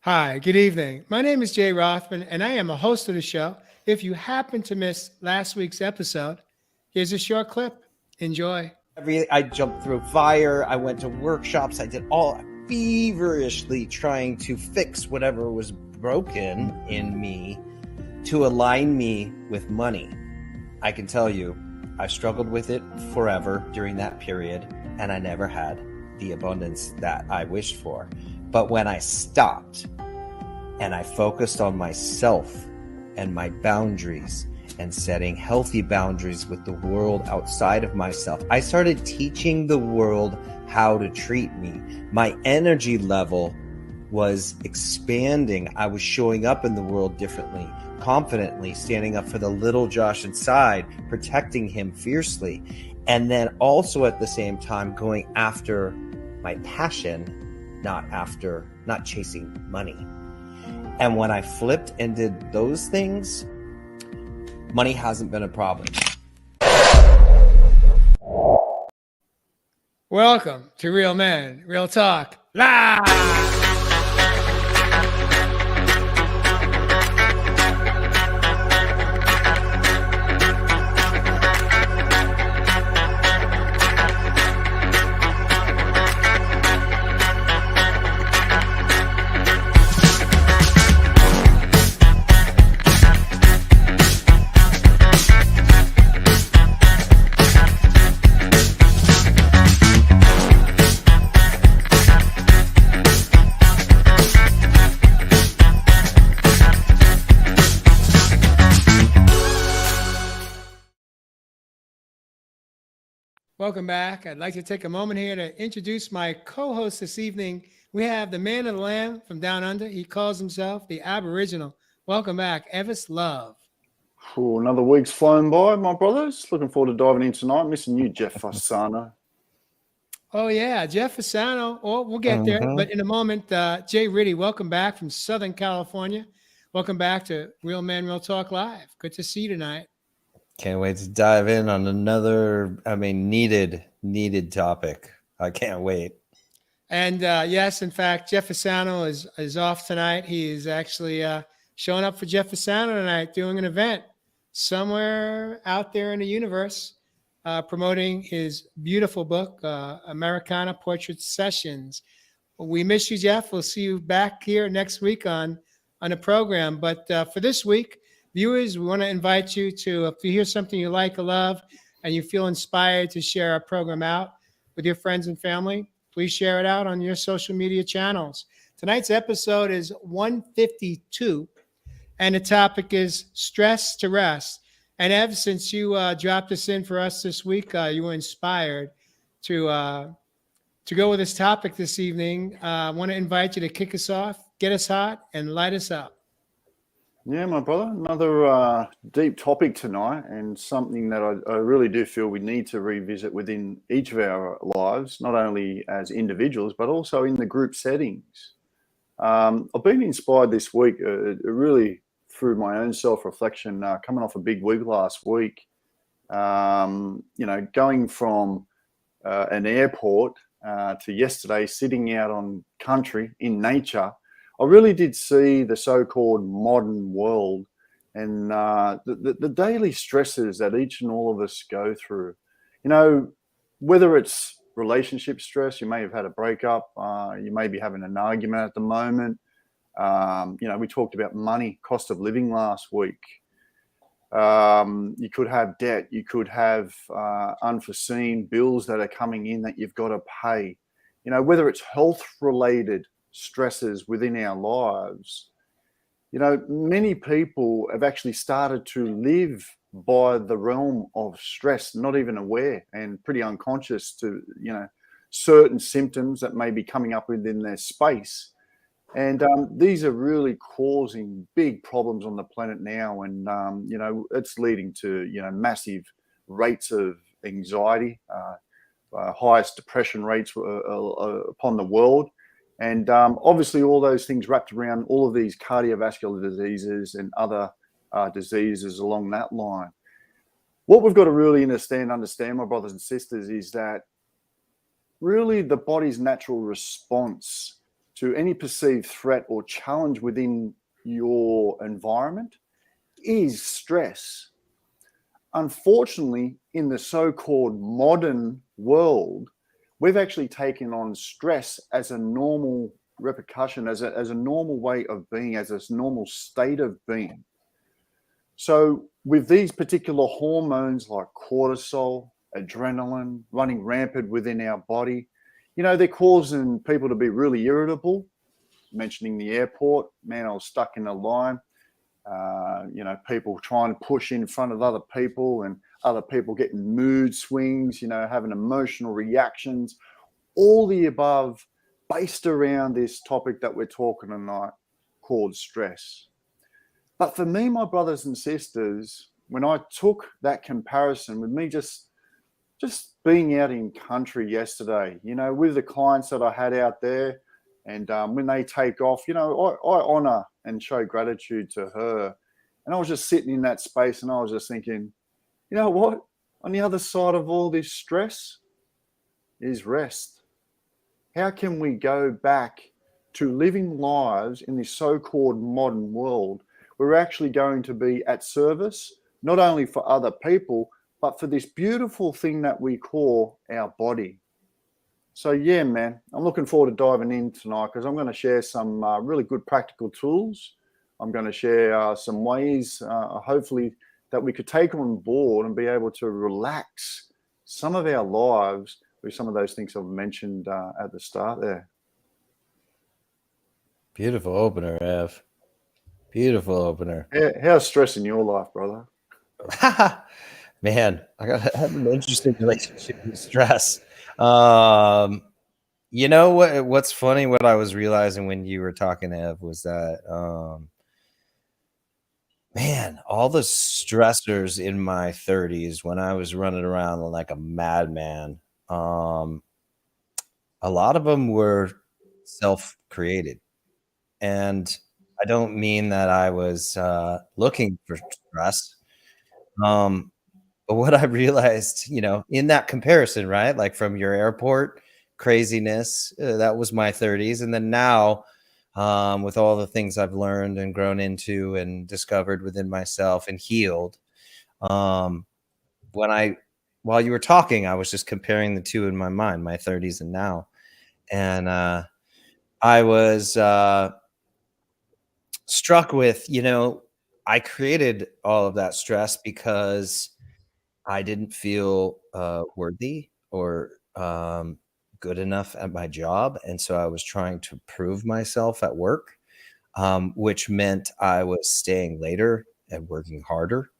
Hi, good evening. My name is Jay Rothman, and I am a host of the show. If you happen to miss last week's episode, here's a short clip. Enjoy. I jumped through fire. I went to workshops. I did all feverishly trying to fix whatever was broken in me to align me with money. I can tell you, I struggled with it forever during that period, and I never had the abundance that I wished for. But when I stopped and I focused on myself and my boundaries and setting healthy boundaries with the world outside of myself, I started teaching the world how to treat me. My energy level was expanding. I was showing up in the world differently, confidently, standing up for the little Josh inside, protecting him fiercely, and then also at the same time going after my passion, not chasing money. And when I flipped and did those things, money hasn't been a problem. Welcome to Real Men, Real Talk Live. Welcome back. I'd like to take a moment here to introduce my co-host this evening. We have the man of the land from down under. He calls himself the Aboriginal. Welcome back, Evis Love. Another week's flown by, my brothers. Looking forward to diving in tonight. Missing you, Jeff Fasano. Oh, yeah, Jeff Fasano. Oh, we'll get there. But in a moment, Jay Riddy, welcome back from Southern California. Welcome back to Real Men, Real Talk Live. Good to see you tonight. Can't wait to dive in on another, needed topic. I can't wait. And yes, in fact, Jeff Fasano is off tonight. He is actually showing up for Jeff Fasano tonight, doing an event somewhere out there in the universe, promoting his beautiful book, Americana Portrait Sessions. We miss you, Jeff. We'll see you back here next week on the program. But for this week, viewers, we want to invite you to, if you hear something you like or love and you feel inspired to share our program out with your friends and family, please share it out on your social media channels. Tonight's episode is 152, and the topic is stress to rest. And Ev, since you dropped this in for us this week, you were inspired to go with this topic this evening. I want to invite you to kick us off, get us hot, and light us up. Yeah, my brother, another deep topic tonight, and something that I really do feel we need to revisit within each of our lives, not only as individuals, but also in the group settings. I've been inspired this week, really through my own self-reflection, coming off a big week last week, going from an airport to yesterday, sitting out on country in nature. I really did see the so-called modern world and the daily stresses that each and all of us go through. You know, whether it's relationship stress, you may have had a breakup, you may be having an argument at the moment. We talked about money, cost of living last week. You could have debt, you could have unforeseen bills that are coming in that you've got to pay. You know, whether it's health-related stresses within our lives, many people have actually started to live by the realm of stress, not even aware and pretty unconscious to, certain symptoms that may be coming up within their space. And these are really causing big problems on the planet now. And, it's leading to, massive rates of anxiety, highest depression rates upon the world. And obviously all those things wrapped around all of these cardiovascular diseases and other diseases along that line. What we've got to really understand, my brothers and sisters, is that really the body's natural response to any perceived threat or challenge within your environment is stress. Unfortunately, in the so-called modern world, we've actually taken on stress as a normal repercussion, as a normal way of being, as a normal state of being. So with these particular hormones like cortisol, adrenaline running rampant within our body, you know, they're causing people to be really irritable. Mentioning the airport, man, I was stuck in a line. You know, people trying to push in front of other people and other people getting mood swings, you know, having emotional reactions, all the above based around this topic that we're talking tonight called stress. But for me, my brothers and sisters, when I took that comparison with me just being out in country yesterday, you know, with the clients that I had out there, and when they take off, you know, I honor and show gratitude to her. And I was just sitting in that space and I was just thinking, you know what? On the other side of all this stress is rest. How can we go back to living lives in this so-called modern world? We're actually going to be at service, not only for other people, but for this beautiful thing that we call our body. So yeah, man, I'm looking forward to diving in tonight because I'm going to share some really good practical tools. I'm going to share some ways, hopefully, that we could take on board and be able to relax some of our lives with some of those things I've mentioned at the start there. Beautiful opener, Ev. Beautiful opener. How's stress in your life, brother? Man, I have an interesting relationship with stress. You know what's funny? What I was realizing when you were talking, Ev, was that man, all the stressors in my 30s when I was running around like a madman, a lot of them were self-created. And I don't mean that I was looking for stress. But what I realized, you know, in that comparison, right? Like from your airport craziness, that was my 30s. And then now, with all the things I've learned and grown into and discovered within myself and healed, while you were talking, I was just comparing the two in my mind, my 30s and now. And I was struck with, you know, I created all of that stress because I didn't feel worthy or good enough at my job. And so I was trying to prove myself at work, which meant I was staying later and working harder.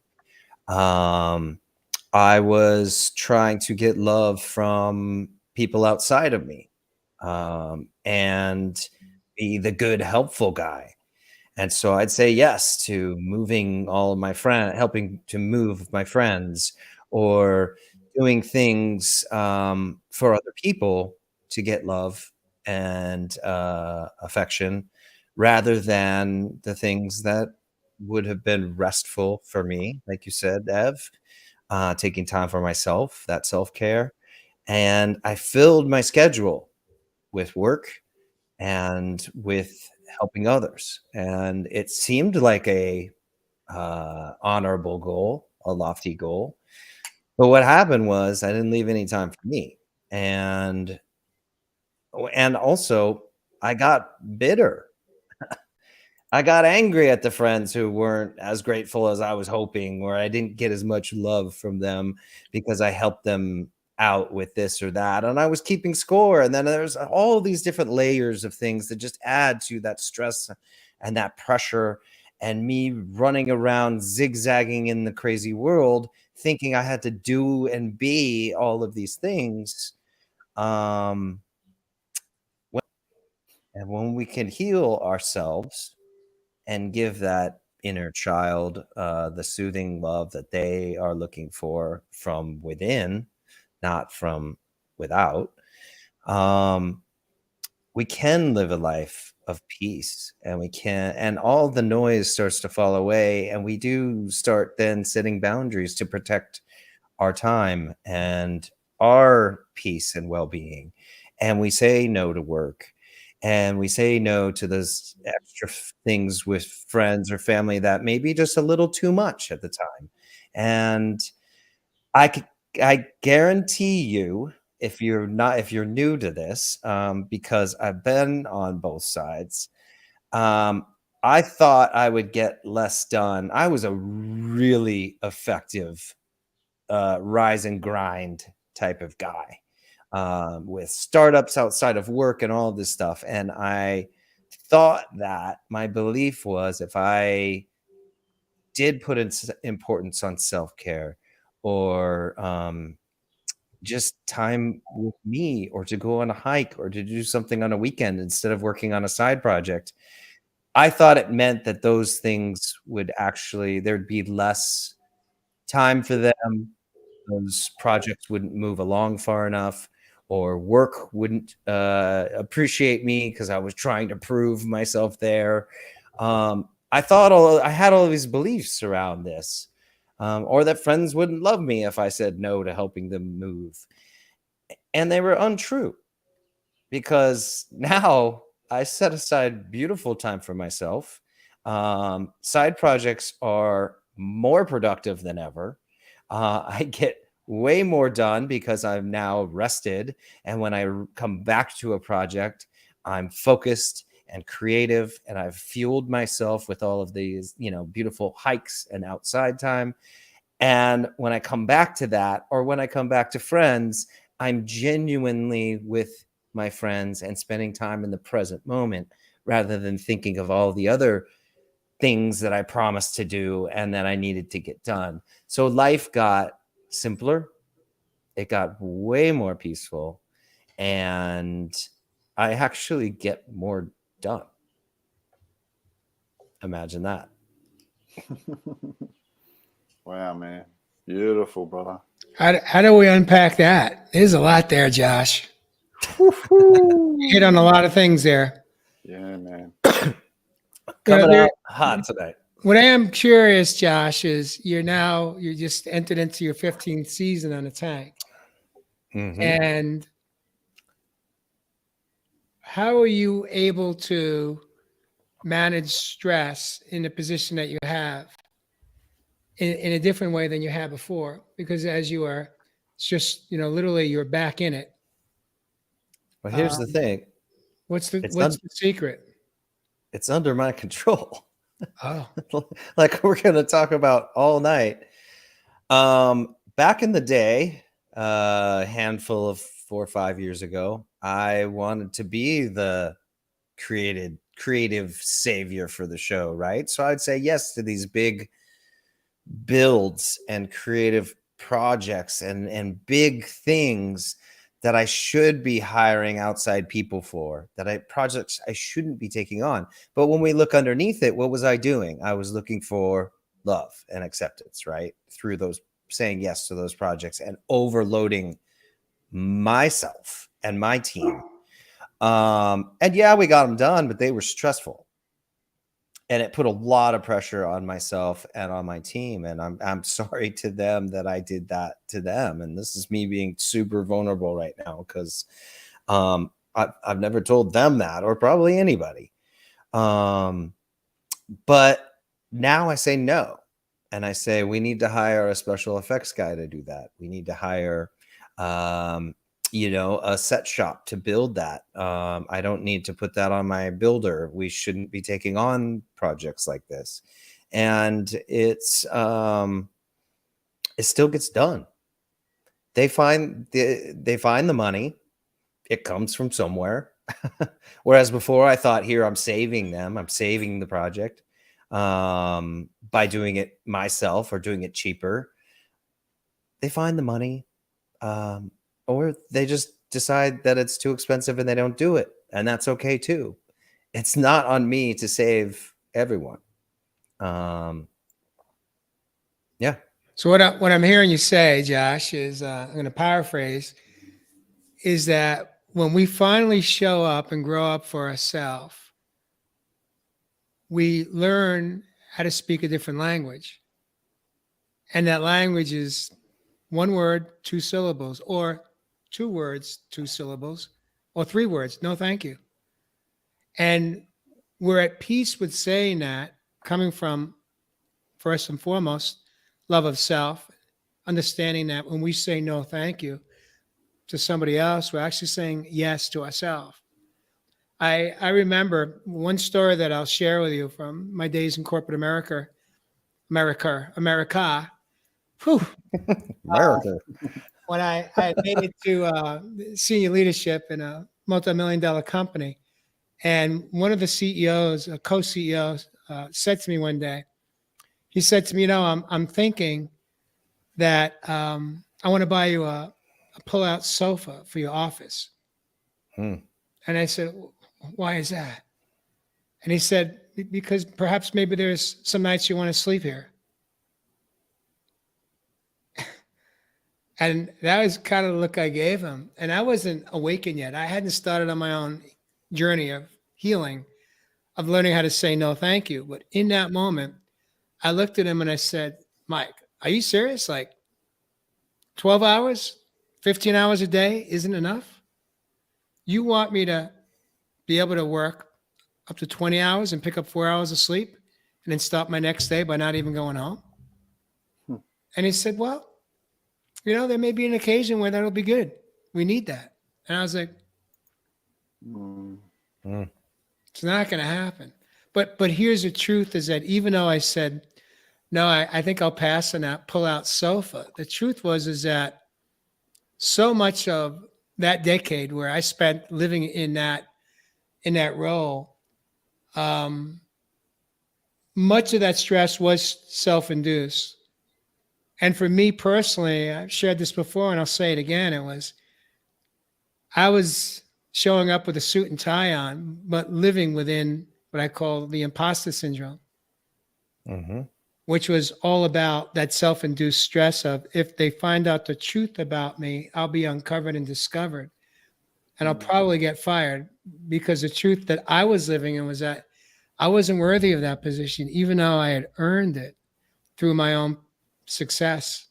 I was trying to get love from people outside of me and be the good, helpful guy. And so I'd say yes to moving all of my friends, helping to move my friends, or doing things for other people to get love and affection, rather than the things that would have been restful for me, like you said, Ev, taking time for myself, that self-care. And I filled my schedule with work and with helping others. And it seemed like a honorable goal, a lofty goal. But what happened was I didn't leave any time for me. And also I got bitter. I got angry at the friends who weren't as grateful as I was hoping, or I didn't get as much love from them because I helped them out with this or that. And I was keeping score. And then there's all these different layers of things that just add to that stress and that pressure, and me running around zigzagging in the crazy world, thinking I had to do and be all of these things. And when we can heal ourselves and give that inner child the soothing love that they are looking for from within, not from without, we can live a life of peace, and all the noise starts to fall away, and we do start then setting boundaries to protect our time and our peace and well-being. And we say no to work, And we say no to those extra things with friends or family that may be just a little too much at the time. And I could, I guarantee you, if you're new to this, because I've been on both sides, um, I thought I would get less done. I was a really effective rise and grind type of guy, with startups outside of work and all this stuff. And I thought that my belief was if I did put importance on self care or just time with me, or to go on a hike, or to do something on a weekend instead of working on a side project, I thought it meant that those things would actually, there'd be less time for them. Those projects wouldn't move along far enough, or work wouldn't appreciate me because I was trying to prove myself there. I had all these beliefs around this, or that friends wouldn't love me if I said no to helping them move. And they were untrue, because now I set aside beautiful time for myself. Side projects are more productive than ever. I get way more done because I'm now rested. And when I come back to a project, I'm focused and creative, and I've fueled myself with all of these, beautiful hikes and outside time. And when I come back to that, or when I come back to friends, I'm genuinely with my friends and spending time in the present moment, rather than thinking of all the other things that I promised to do and that I needed to get done. So life got simpler. It got way more peaceful, and I actually get more done. Imagine that. Wow, man. Beautiful, brother. How do we unpack that? There's a lot there, Josh. Hit on a lot of things there. Yeah, man. Coming out hot tonight. What I am curious, Josh, is you just entered into your 15th season on the tank. Mm-hmm. And how are you able to manage stress in the position that you have in a different way than you had before? Because as you are, it's just, literally you're back in it. Well, here's the thing. What's the secret? It's under my control. Oh, Like we're going to talk about all night. Back in the day, a handful of 4 or 5 years ago, I wanted to be the creative savior for the show, right? So I'd say yes to these big builds and creative projects and big things that I should be hiring outside people for, projects I shouldn't be taking on. But when we look underneath it, what was I doing? I was looking for love and acceptance, right? Through those, saying yes to those projects and overloading myself and my team. And yeah, we got them done, but they were stressful. And it put a lot of pressure on myself and on my team. And I'm sorry to them that I did that to them. And this is me being super vulnerable right now, because I've never told them that, or probably anybody. But now I say no. And I say, we need to hire a special effects guy to do that. We need to hire a set shop to build that. I don't need to put that on my builder. We shouldn't be taking on projects like this. And it still gets done. They find the money. It comes from somewhere. Whereas before I thought, here, I'm saving them. I'm saving the project by doing it myself or doing it cheaper. They find the money. Or they just decide that it's too expensive and they don't do it. And that's okay too. It's not on me to save everyone. Yeah. So what I'm hearing you say, Josh, is I'm going to paraphrase, is that when we finally show up and grow up for ourselves, we learn how to speak a different language. And that language is one word, 2 syllables, or 2 words, 2 syllables, or 3 words. No, thank you. And we're at peace with saying that, coming from, first and foremost, love of self, understanding that when we say no, thank you to somebody else, we're actually saying yes to ourselves. I remember one story that I'll share with you from my days in corporate America. Whew. America. When I had made it to senior leadership in a multi-million-dollar company, and one of the CEOs, a co-CEO, said to me one day, he said to me, I'm thinking that I want to buy you a pull-out sofa for your office. Hmm. And I said, why is that? And he said, because perhaps maybe there's some nights you want to sleep here. And that was kind of the look I gave him. And I wasn't awakened yet. I hadn't started on my own journey of healing, of learning how to say no, thank you. But in that moment, I looked at him and I said, Mike, are you serious? Like 12 hours, 15 hours a day isn't enough? You want me to be able to work up to 20 hours and pick up 4 hours of sleep and then stop my next day by not even going home? And he said, well, there may be an occasion where that'll be good. We need that. And I was like, it's not going to happen. But here's the truth is that even though I said, no, I think I'll pass on that pull-out sofa, the truth is that so much of that decade where I spent living in that role, much of that stress was self-induced. And for me personally, I've shared this before and I'll say it again, I was showing up with a suit and tie on, but living within what I call the imposter syndrome, which was all about that self-induced stress of, if they find out the truth about me, I'll be uncovered and discovered. And I'll probably get fired, because the truth that I was living in was that I wasn't worthy of that position, even though I had earned it through my own success.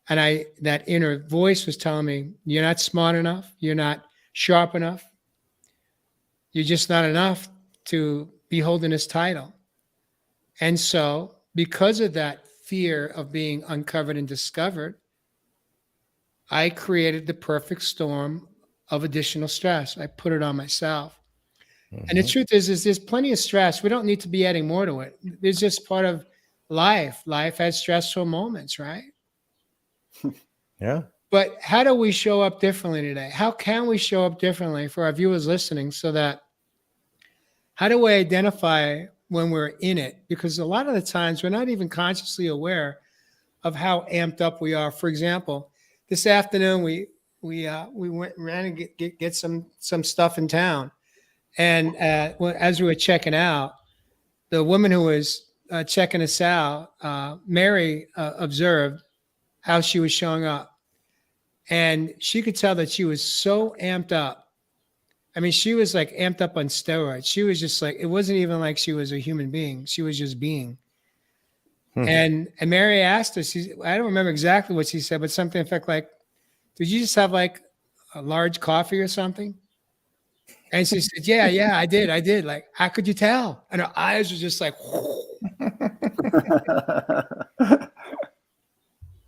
And that inner voice was telling me, you're not smart enough. You're not sharp enough. You're just not enough to be holding this title. And so because of that fear of being uncovered and discovered, I created the perfect storm of additional stress. I put it on myself. And the truth is there's plenty of stress. We don't need to be adding more to it. It's just part of life. Life has stressful moments, right? Yeah. But how do we show up differently today? How can we show up differently for our viewers listening, so that how do we identify when we're in it? Because a lot of the times we're not even consciously aware of how amped up we are. For example, this afternoon we ran and get some stuff in town. And as we were checking out, the woman who was checking us out, Mary, observed how she was showing up. And she could tell that she was so amped up. I mean, she was like amped up on steroids. She was just like, it wasn't even like she was a human being. She was just being. And Mary asked her, I don't remember exactly what she said, but something in fact like, did you just have like a large coffee or something? And she said, yeah, I did. Like, how could you tell? And her eyes were just like,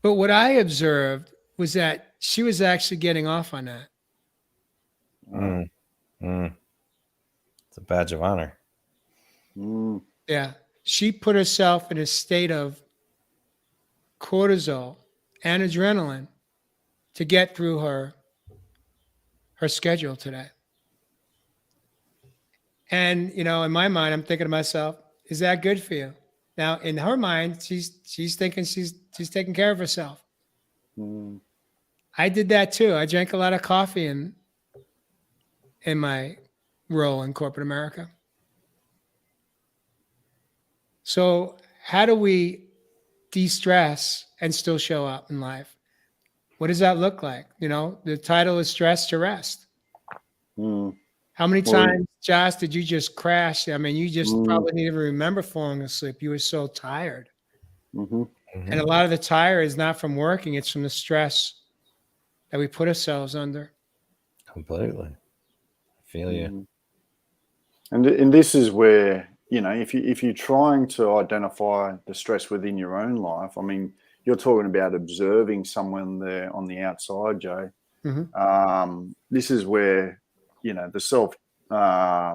but what I observed was that she was actually getting off on that. It's a badge of honor. Yeah. She put herself in a state of cortisol and adrenaline to get through her schedule today. And, in my mind, I'm thinking to myself, is that good for you? Now, in her mind, she's thinking she's taking care of herself. I did that too. I drank a lot of coffee in my role in corporate America. So how do we de-stress and still show up in life? What does that look like? The title is Stress to Rest. How many times, Josh, did you just crash? I mean, you just probably didn't even remember falling asleep. You were so tired. And a lot of the tire is not from working. It's from the stress that we put ourselves under. Completely. I feel you. And this is where, if you're trying to identify the stress within your own life, I mean, you're talking about observing someone there on the outside, Jay. This is where, the self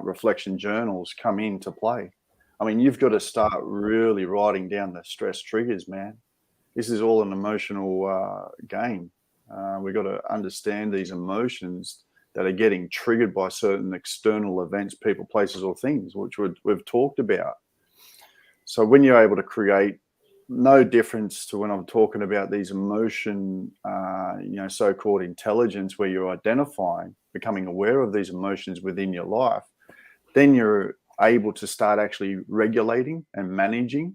reflection journals come into play. I mean, you've got to start really writing down the stress triggers, man. This is all an emotional game. We've got to understand these emotions that are getting triggered by certain external events, people, places, or things, which we've talked about. So when you're able to create, no difference to when I'm talking about these emotion, so-called intelligence, where you're identifying, becoming aware of these emotions within your life, then you're able to start actually regulating and managing.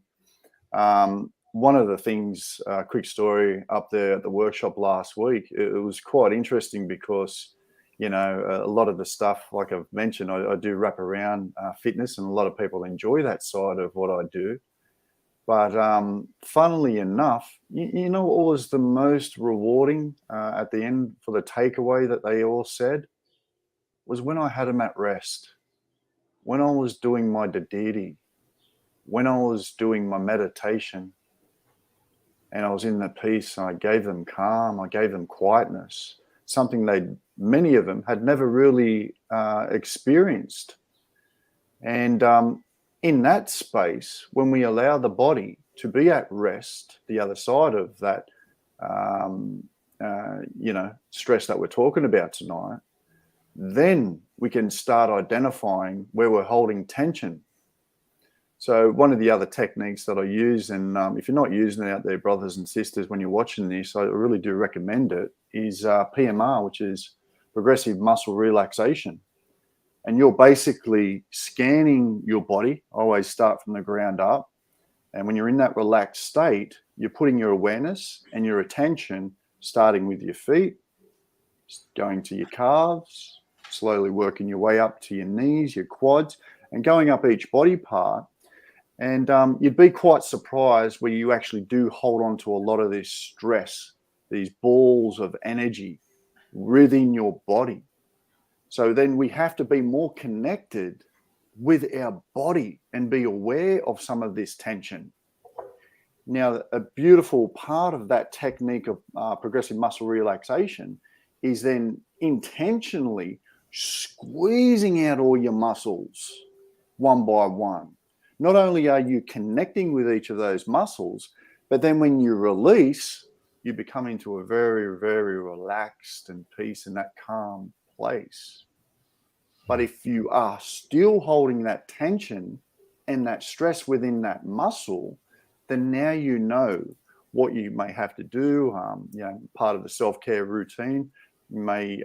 One of the things, quick story up there at the workshop last week, it was quite interesting because, a lot of the stuff, like I've mentioned, I do wrap around fitness, and a lot of people enjoy that side of what I do. But funnily enough, you know what was the most rewarding at the end for the takeaway that they all said? Was when I had them at rest, when I was doing my dadidi, when I was doing my meditation, and I was in the peace, and I gave them calm, I gave them quietness, something many of them had never really experienced. And in that space, when we allow the body to be at rest, the other side of that, stress that we're talking about tonight, then we can start identifying where we're holding tension. So one of the other techniques that I use, and if you're not using it out there, brothers and sisters, when you're watching this, I really do recommend it, is PMR, which is progressive muscle relaxation. And you're basically scanning your body. I always start from the ground up. And when you're in that relaxed state, you're putting your awareness and your attention, starting with your feet, going to your calves, slowly working your way up to your knees, your quads, and going up each body part. And you'd be quite surprised where you actually do hold on to a lot of this stress, these balls of energy within your body. So then we have to be more connected with our body and be aware of some of this tension. Now, a beautiful part of that technique of progressive muscle relaxation is then intentionally squeezing out all your muscles one by one. Not only are you connecting with each of those muscles, but then when you release, you become into a very, very relaxed and peace and that calm place. But if you are still holding that tension and that stress within that muscle, then now you know what you may have to do. Part of the self-care routine, you may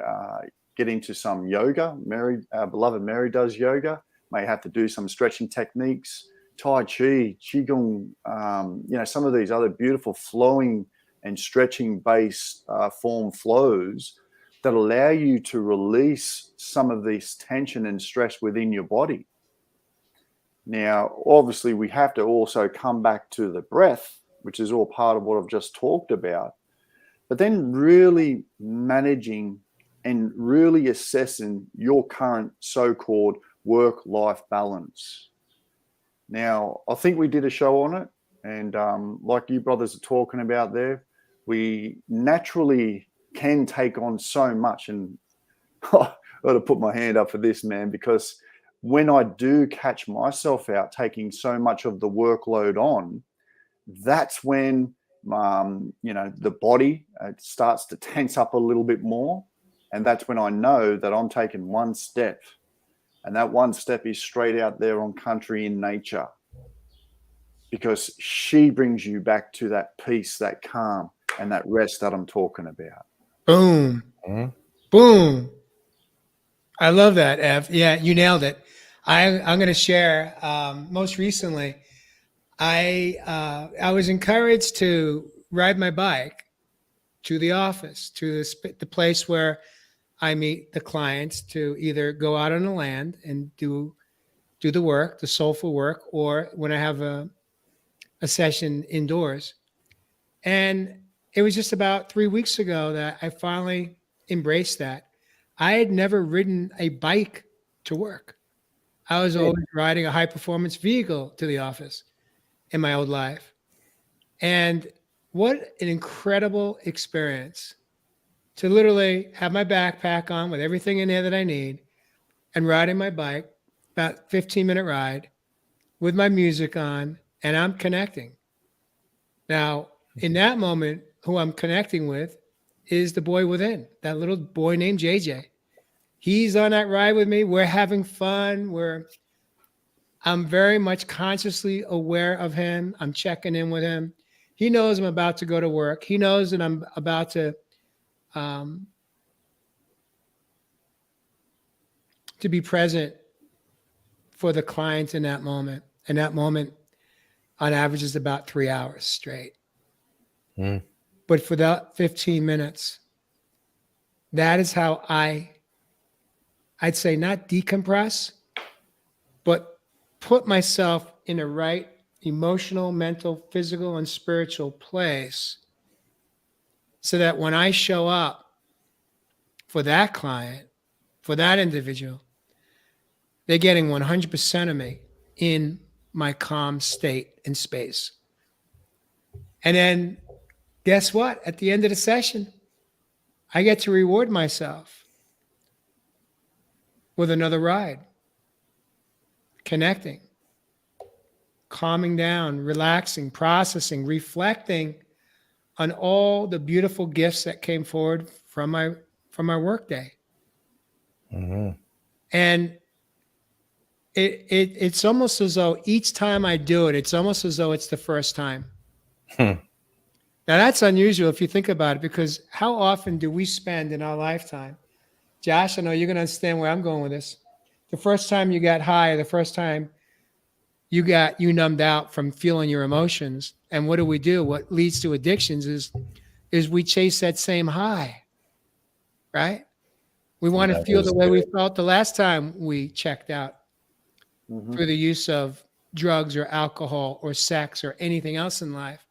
get into some yoga. Beloved Mary does yoga. May have to do some stretching techniques, Tai Chi, Qigong, some of these other beautiful flowing and stretching based form flows that allow you to release some of this tension and stress within your body. Now, obviously, we have to also come back to the breath, which is all part of what I've just talked about, but then really managing and really assessing your current so-called work-life balance. Now, I think we did a show on it, and like you brothers are talking about there, we naturally can take on so much. And I've got to put my hand up for this, man, because when I do catch myself out taking so much of the workload on, that's when the body starts to tense up a little bit more. And that's when I know that I'm taking one step. And that one step is straight out there on country in nature, because she brings you back to that peace, that calm, and that rest that I'm talking about. Boom. Mm-hmm. Boom. I love that, Ev. Yeah, you nailed it. I'm going to share. Most recently, I was encouraged to ride my bike to the office, to the place where I meet the clients, to either go out on the land and do the work, the soulful work, or when I have a session indoors. And it was just about 3 weeks ago that I finally embraced that. I had never ridden a bike to work. I was Yeah. always riding a high performance vehicle to the office in my old life. And what an incredible experience to literally have my backpack on with everything in there that I need and riding my bike, about 15-minute ride with my music on, and I'm connecting. Now, in that moment, who I'm connecting with is the boy within, that little boy named JJ. He's on that ride with me. We're having fun. I'm very much consciously aware of him. I'm checking in with him. He knows I'm about to go to work. He knows that I'm about um, to be present for the client in that moment. And that moment, on average, is about 3 hours straight. Mm. But for that 15 minutes, that is how I'd say not decompress, but put myself in the right emotional, mental, physical, and spiritual place so that when I show up for that client, for that individual, they're getting 100% of me in my calm state and space. And then guess what? At the end of the session, I get to reward myself with another ride, connecting, calming down, relaxing, processing, reflecting on all the beautiful gifts that came forward from my workday. Mm-hmm. And it's almost as though each time I do it, it's almost as though it's the first time. Now that's unusual if you think about it, because how often do we spend in our lifetime? Josh, I know you're going to understand where I'm going with this. The first time you got high, the first time you numbed out from feeling your emotions. And what do? What leads to addictions is we chase that same high, right? We want to That feel is the way we good. felt the last time we checked out Mhm. through the use of drugs or alcohol or sex or anything else in life.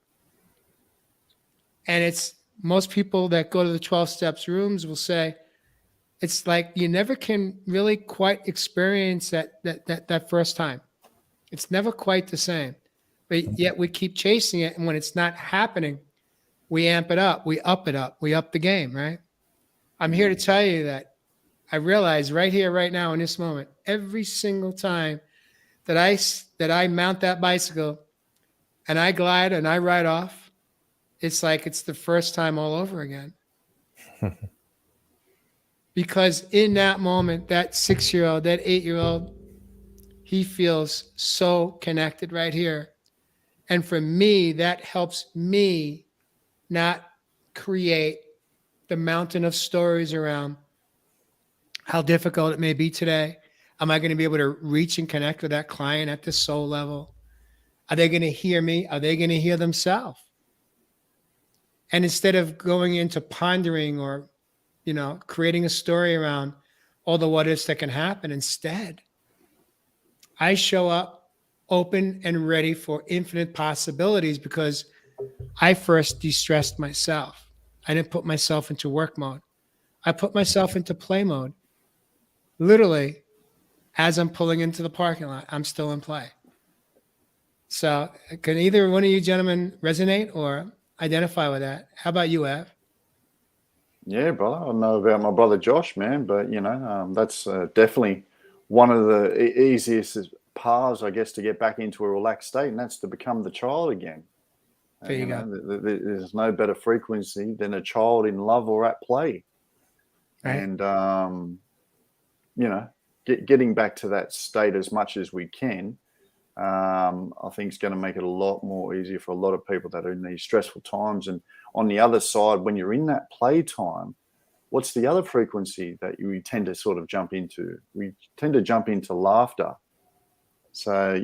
And it's most people that go to the 12 steps rooms will say, it's like you never can really quite experience that first time. It's never quite the same. But yet we keep chasing it. And when it's not happening, we amp it up. We up it up. We up the game, right? I'm here to tell you that I realize right here, right now, in this moment, every single time that I mount that bicycle and I glide and I ride off, it's like it's the first time all over again. Because in that moment, that 6-year-old, that 8-year-old, he feels so connected right here. And for me, that helps me not create the mountain of stories around how difficult it may be today. Am I going to be able to reach and connect with that client at the soul level? Are they going to hear me? Are they going to hear themselves? And instead of going into pondering or, creating a story around all the what ifs that can happen, instead, I show up open and ready for infinite possibilities because I first de-stressed myself. I didn't put myself into work mode. I put myself into play mode. Literally, as I'm pulling into the parking lot, I'm still in play. So can either one of you gentlemen resonate or identify with that? How about you, Ev? Yeah, brother. I don't know about my brother Josh, man, but that's definitely one of the easiest paths, I guess, to get back into a relaxed state, and that's to become the child again. There you go. There's no better frequency than a child in love or at play, Right. and getting back to that state as much as we can. I think it's going to make it a lot more easier for a lot of people that are in these stressful times. And on the other side, when you're in that playtime, what's the other frequency that we tend to sort of jump into? We tend to jump into laughter. So,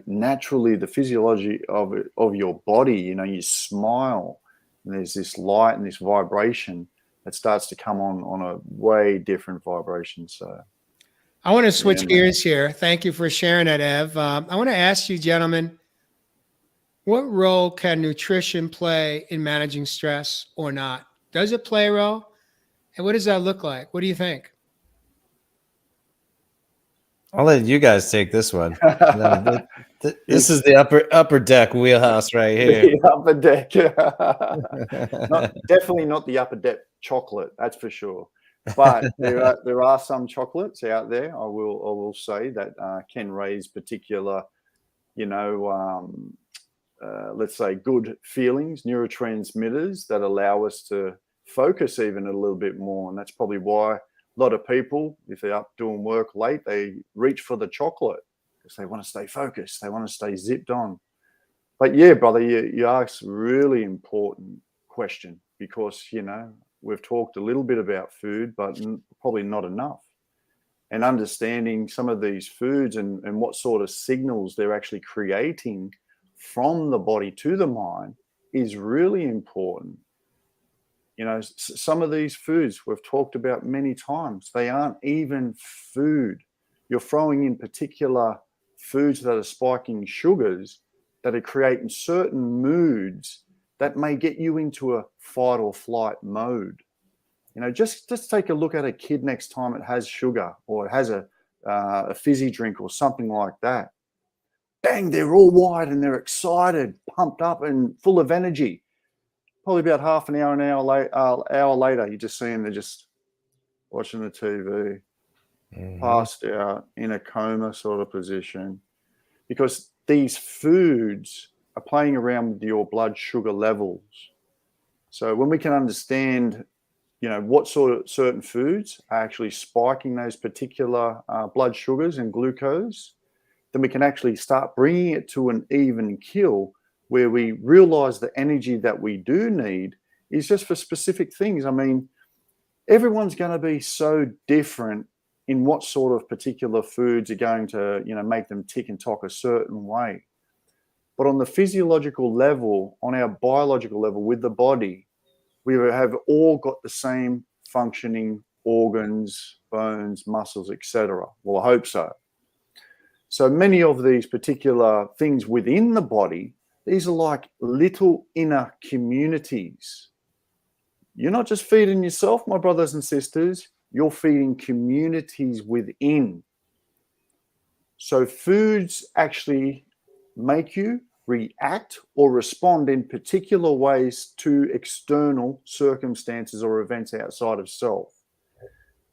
naturally the physiology of your body, you smile and there's this light and this vibration that starts to come on a way different vibration. So I want to switch man. gears here. Thank you for sharing that, Ev. I want to ask you, gentlemen, what role can nutrition play in managing stress or not? Does it play a role? And what does that look like? What do you think? I'll let you guys take this one. No, this is the upper deck wheelhouse right here. The upper deck. Definitely not the upper deck chocolate, that's for sure. But there are some chocolates out there, I will say, that can raise particular, let's say, good feelings, neurotransmitters that allow us to focus even a little bit more. And that's probably why a lot of people, if they're up doing work late, they reach for the chocolate because they want to stay focused. They want to stay zipped on. But yeah, brother, you asked a really important question because, we've talked a little bit about food, but probably not enough. And understanding some of these foods and what sort of signals they're actually creating from the body to the mind is really important. Some of these foods we've talked about many times, they aren't even food. You're throwing in particular foods that are spiking sugars that are creating certain moods that may get you into a fight or flight mode. Just take a look at a kid next time it has sugar or it has a fizzy drink or something like that. Bang, they're all wide and they're excited, pumped up and full of energy. Probably about half an hour later, you just see them, they're just watching the TV, passed out in a coma sort of position, because these foods are playing around with your blood sugar levels. So when we can understand, what sort of certain foods are actually spiking those particular blood sugars and glucose, then we can actually start bringing it to an even kill where we realize the energy that we do need is just for specific things. I mean, everyone's going to be so different in what sort of particular foods are going to, make them tick and tock a certain way. But on the physiological level, on our biological level with the body, we have all got the same functioning organs, bones, muscles, etc. Well, I hope so. So many of these particular things within the body, these are like little inner communities. You're not just feeding yourself, my brothers and sisters, you're feeding communities within. So foods actually make you react or respond in particular ways to external circumstances or events outside of self.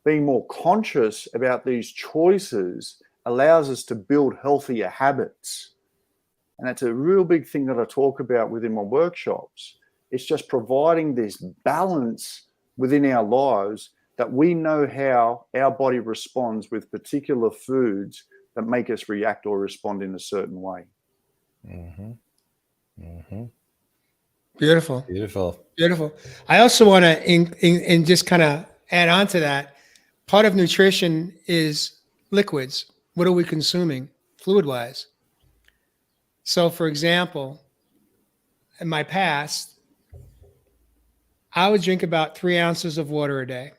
Being more conscious about these choices allows us to build healthier habits. And that's a real big thing that I talk about within my workshops. It's just providing this balance within our lives that we know how our body responds with particular foods that make us react or respond in a certain way. Beautiful. Beautiful. I also want to and just kind of add on to that. Part of nutrition is liquids. What are we consuming fluid-wise? So, for example, in my past, I would drink about 3 ounces of water a day.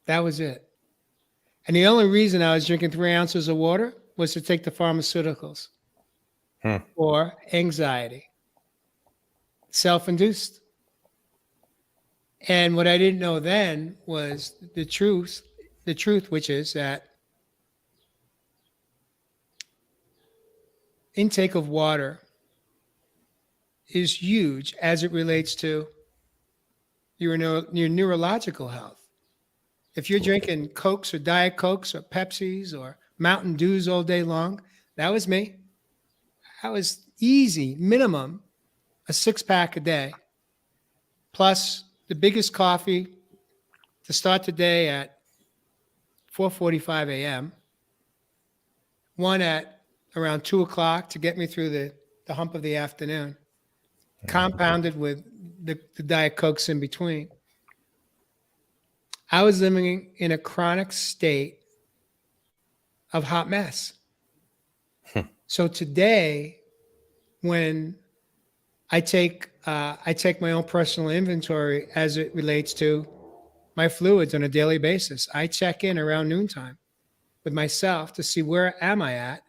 That was it. And the only reason I was drinking 3 ounces of water was to take the pharmaceuticals for anxiety, self-induced. And what I didn't know then was the truth, which is that intake of water is huge as it relates to your neurological health. If you're drinking Cokes or Diet Cokes or Pepsis or Mountain Dews all day long, that was me. I was easy, minimum, a 6-pack a day, plus the biggest coffee to start the day at 4:45 a.m., one at around 2 o'clock to get me through the hump of the afternoon, compounded with the Diet Cokes in between. I was living in a chronic state of hot mess. So today, when I take my own personal inventory as it relates to my fluids on a daily basis, I check in around noontime with myself to see where am I at?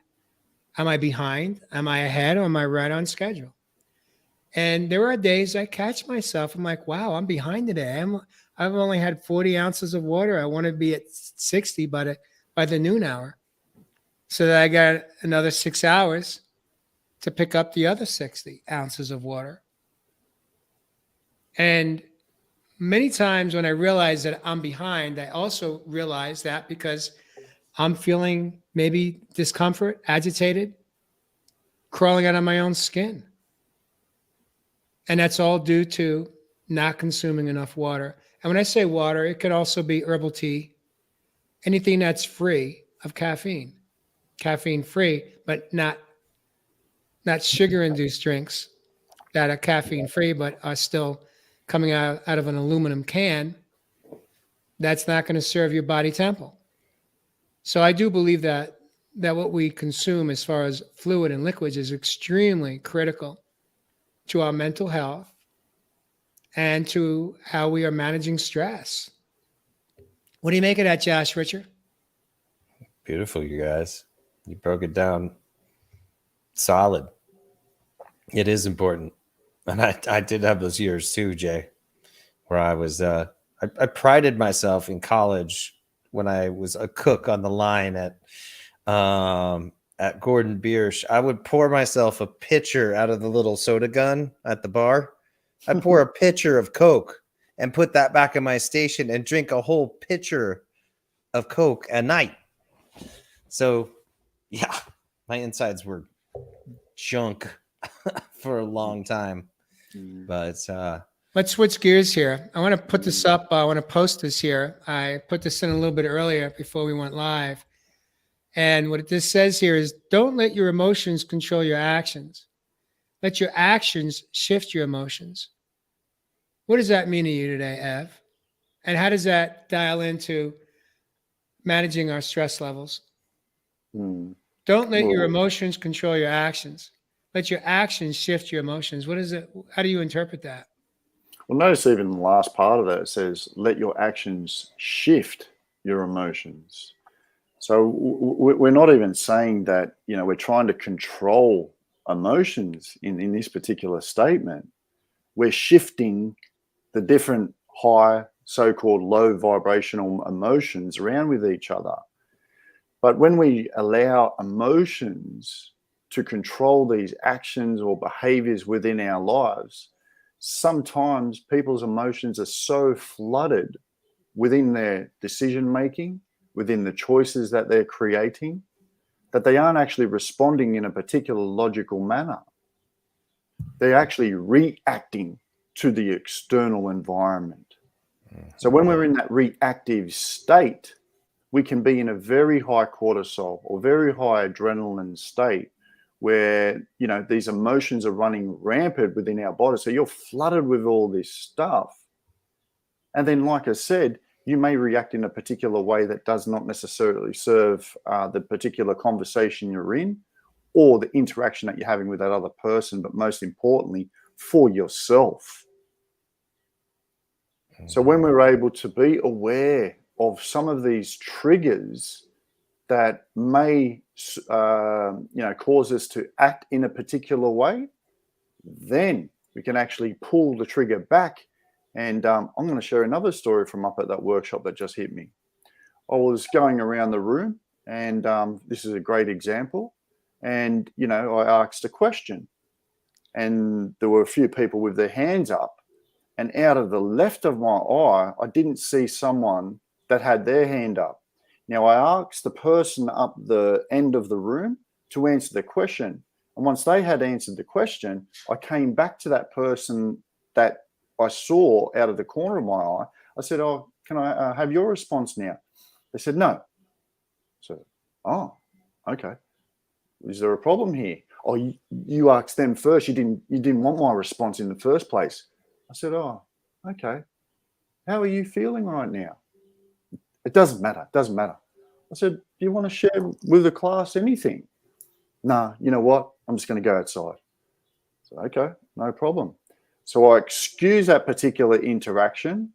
Am I behind? Am I ahead? Or am I right on schedule? And there are days I catch myself. I'm like, wow, I'm behind today. I've only had 40 ounces of water. I want to be at 60 by the noon hour. so that I got another 6 hours to pick up the other 60 ounces of water. And many times when I realize that I'm behind, I also realize that because I'm feeling maybe discomfort, agitated, crawling out of my own skin. And that's all due to not consuming enough water. And when I say water, it could also be herbal tea, anything that's free of caffeine, caffeine free, but not sugar induced drinks that are caffeine free, but are still coming out of an aluminum can. That's not going to serve your body temple. So I do believe that what we consume as far as fluid and liquids is extremely critical to our mental health and to how we are managing stress. What do you make of that, Josh, Richard? Beautiful, you guys. You broke it down solid. It is important. And I did have those years too, Jay, where I was, I prided myself in college when I was a cook on the line at Gordon Biersch. I would pour myself a pitcher out of the little soda gun at the bar. I'd pour a pitcher of Coke and put that back in my station and drink a whole pitcher of Coke a night. So, yeah, my insides were junk for a long time. But let's switch gears here. I want to put this up. I want to post this here. I put this in a little bit earlier before we went live. And what this says here is, don't let your emotions control your actions. Let your actions shift your emotions. What does that mean to you today, Ev? And how does that dial into managing our stress levels? Don't let your emotions control your actions. Let your actions shift your emotions. What is it? How do you interpret that? Well, notice even the last part of that, it says, let your actions shift your emotions. So we're not even saying that, we're trying to control emotions in this particular statement. We're shifting the different high, so-called low vibrational emotions around with each other. But when we allow emotions to control these actions or behaviors within our lives, sometimes people's emotions are so flooded within their decision making, within the choices that they're creating, that they aren't actually responding in a particular logical manner. They're actually reacting to the external environment. So when we're in that reactive state, we can be in a very high cortisol or very high adrenaline state where, these emotions are running rampant within our body. So you're flooded with all this stuff. And then, like I said, you may react in a particular way that does not necessarily serve the particular conversation you're in or the interaction that you're having with that other person, but most importantly, for yourself. So when we're able to be aware of some of these triggers that may, cause us to act in a particular way, then we can actually pull the trigger back. And I'm going to share another story from up at that workshop that just hit me. I was going around the room, and this is a great example. And, I asked a question, and there were a few people with their hands up. And out of the left of my eye, I didn't see someone that had their hand up. Now, I asked the person up the end of the room to answer the question. And once they had answered the question, I came back to that person that I saw out of the corner of my eye. I said, oh, can I have your response now? They said, no. So, oh, okay. Is there a problem here? Oh, you asked them first. You didn't want my response in the first place. I said, oh, okay. How are you feeling right now? It doesn't matter. It doesn't matter. I said, do you want to share with the class anything? No, you know what? I'm just going to go outside. So, okay, no problem. So I excused that particular interaction.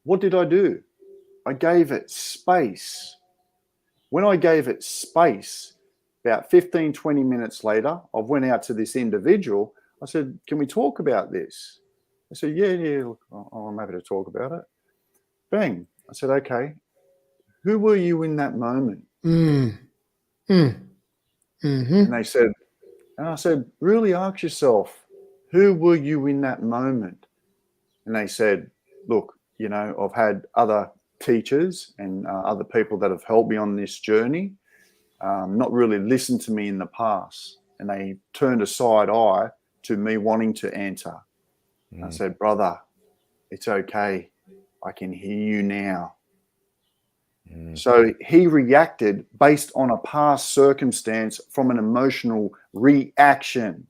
What did I do? I gave it space. When I gave it space, about 15, 20 minutes later, I went out to this individual. I said, can we talk about this? I said, yeah, look, I'm happy to talk about it. Bang. I said, okay, who were you in that moment? Mm. Mm-hmm. And they said, and I said, really ask yourself, who were you in that moment? And they said, look, you know, I've had other teachers and other people that have helped me on this journey, not really listened to me in the past. And they turned a side eye to me wanting to enter. I said, brother, it's okay. I can hear you now. So he reacted based on a past circumstance from an emotional reaction,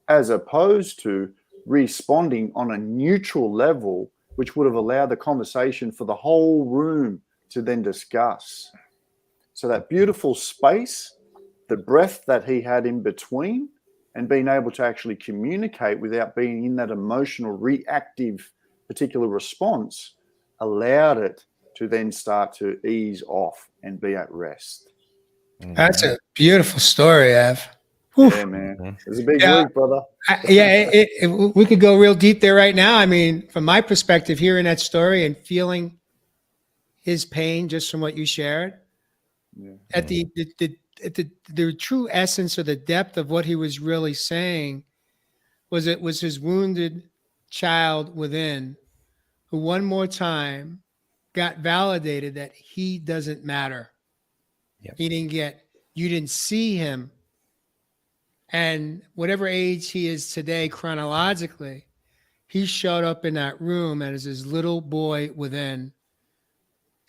as opposed to responding on a neutral level, which would have allowed the conversation for the whole room to then discuss. So that beautiful space, the breath that he had in between, and being able to actually communicate without being in that emotional reactive particular response allowed it to then start to ease off and be at rest. That's a beautiful story, Ev. Whew. Yeah, man. It's a big Yeah. week, brother. We could go real deep there right now. I mean, from my perspective, hearing that story and feeling his pain just from what you shared, at the true essence or the depth of what he was really saying was it was his wounded child within who one more time got validated that he doesn't matter. Yep. You didn't see him. And whatever age he is today chronologically, he showed up in that room as his little boy within.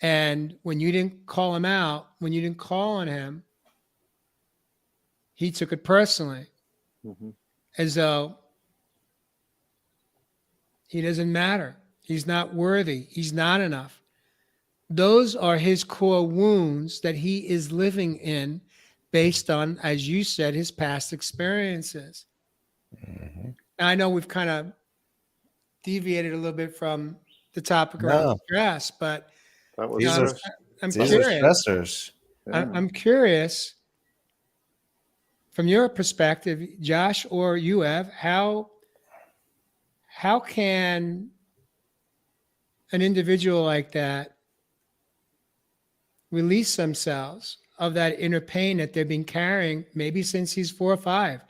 And when you didn't call him out, when you didn't call on him, he took it personally, as though he doesn't matter. He's not worthy. He's not enough. Those are his core wounds that he is living in based on, as you said, his past experiences. Now, I know we've kind of deviated a little bit from the topic around stress, but That was These are- I'm These are curious. stressors. I'm curious, from your perspective, Josh or you, Ev, how can an individual like that release themselves of that inner pain that they've been carrying, maybe since he's 4 or 5?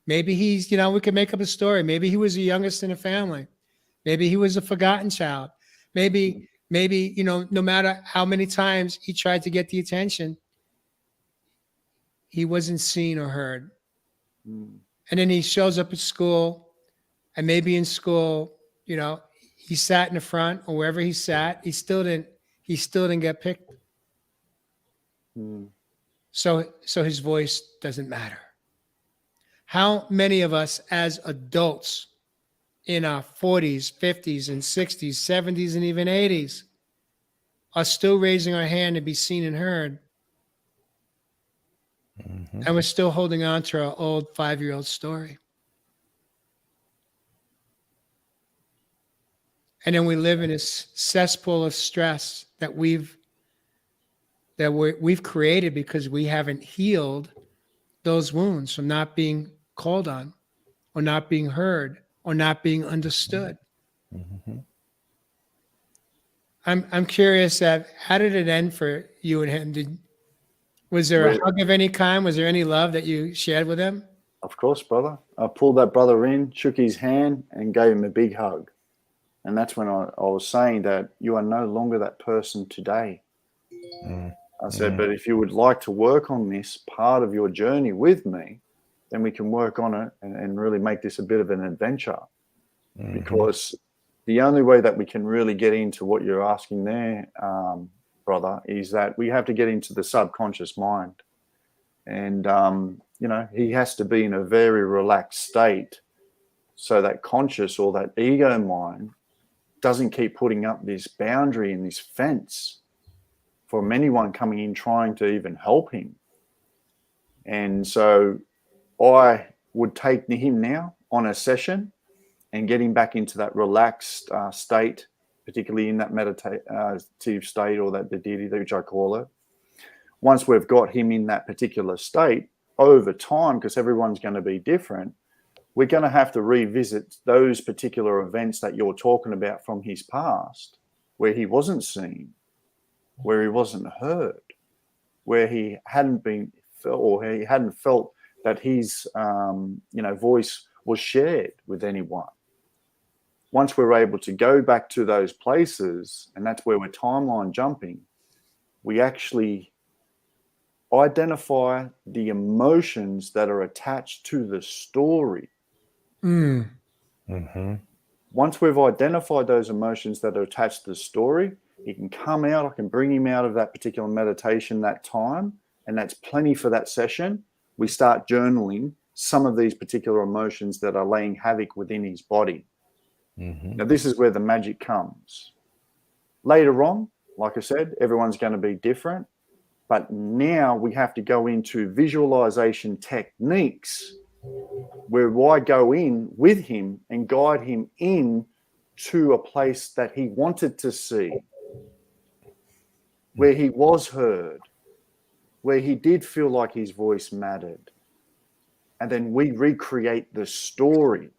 Maybe he's, we could make up a story. Maybe he was the youngest in the family. Maybe he was a forgotten child. Maybe, no matter how many times he tried to get the attention, he wasn't seen or heard. And then he shows up at school, and maybe in school, he sat in the front or wherever he sat, he still didn't get picked. So his voice doesn't matter. How many of us as adults in our 40s, 50s, and 60s, 70s, and even 80s are still raising our hand to be seen and heard? And we're still holding on to our old 5-year-old story. And then we live in this cesspool of stress that we've created because we haven't healed those wounds from not being called on, or not being heard, or not being understood. I'm curious, how did it end for you and him? Was there a hug of any kind? Was there any love that you shared with him? Of course, brother. I pulled that brother in, shook his hand, and gave him a big hug. And that's when I was saying that you are no longer that person today. I said, but if you would like to work on this part of your journey with me, then we can work on it and really make this a bit of an adventure. Because the only way that we can really get into what you're asking there, brother, is that we have to get into the subconscious mind. And, he has to be in a very relaxed state so that conscious or that ego mind doesn't keep putting up this boundary and this fence from anyone coming in trying to even help him. And so I would take him now on a session and get him back into that relaxed state, particularly in that meditative state, or that the deity, which I call it. Once we've got him in that particular state, over time, because everyone's going to be different, we're going to have to revisit those particular events that you're talking about from his past, where he wasn't seen, where he wasn't heard, where he hadn't been felt, or he hadn't felt that his voice was shared with anyone. Once we're able to go back to those places, and that's where we're timeline jumping, we actually identify the emotions that are attached to the story. Once we've identified those emotions that are attached to the story, he can come out. I can bring him out of that particular meditation that time, and that's plenty for that session. We start journaling some of these particular emotions that are laying havoc within his body. Now, this is where the magic comes. Later on, like I said, everyone's going to be different. But now we have to go into visualization techniques where I go in with him and guide him in to a place that he wanted to see, where he was heard, where he did feel like his voice mattered. And then we recreate the story.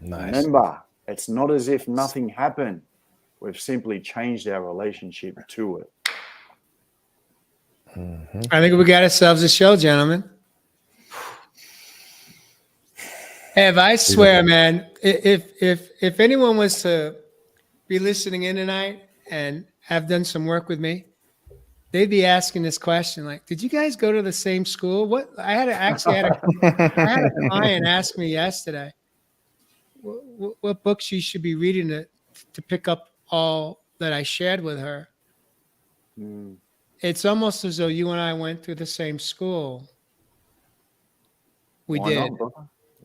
Nice. Remember, it's not as if nothing happened. We've simply changed our relationship to it. I think we got ourselves a show, gentlemen. Ev, I swear, man, if anyone was to be listening in tonight and have done some work with me, they'd be asking this question, like, did you guys go to the same school? What I had a client ask me yesterday what books she should be reading to pick up all that I shared with her. It's almost as though you and I went through the same school. We did.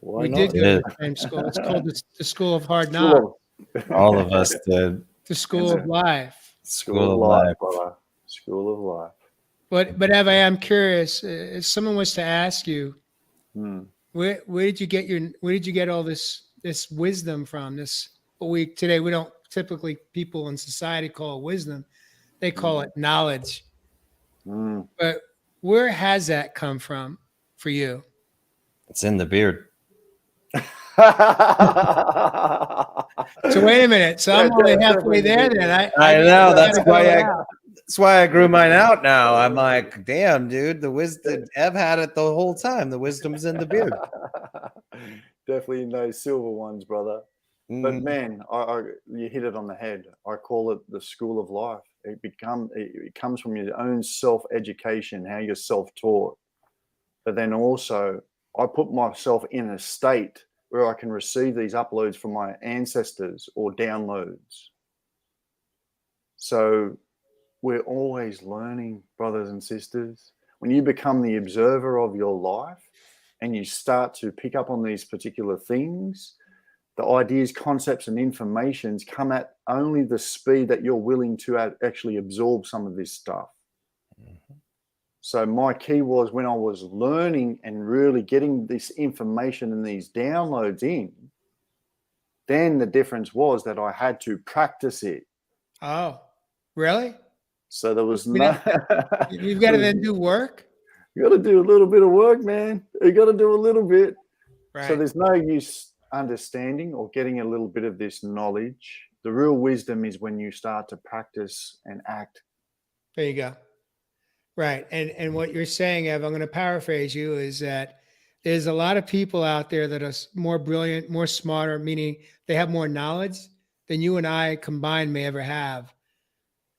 Why not? Did go to the same school. It's called the School of Hard Knocks. All of us did. The School of Life. School of Life, brother. School of Life. But Ev, I am curious. If someone was to ask you, where did you get all this wisdom from? Today we don't typically, people in society call it wisdom. They call it knowledge. But where has that come from for you? It's in the beard. So wait a minute. So I'm only halfway there then. I know. That's why I grew mine out now. I'm like, damn, dude, the wisdom, Ev had it the whole time. The wisdom's in the beard. Definitely in those silver ones, brother. But man, you hit it on the head. I call it the School of Life. It comes from your own self-education, how you're self-taught. But then also, I put myself in a state where I can receive these uploads from my ancestors or downloads. So we're always learning, brothers and sisters. When you become the observer of your life and you start to pick up on these particular things, the ideas, concepts, and informations come at only the speed that you're willing to actually absorb some of this stuff. So my key was, when I was learning and really getting this information and these downloads in, then the difference was that I had to practice it. Oh, really? So there was You've got to then do work? You got to do a little bit of work, man. You got to do a little bit. Right. So there's no use understanding or getting a little bit of this knowledge. The real wisdom is when you start to practice and act. There you go. Right. And what you're saying, Ev, I'm going to paraphrase you, is that there's a lot of people out there that are more brilliant, more smarter, meaning they have more knowledge than you and I combined may ever have.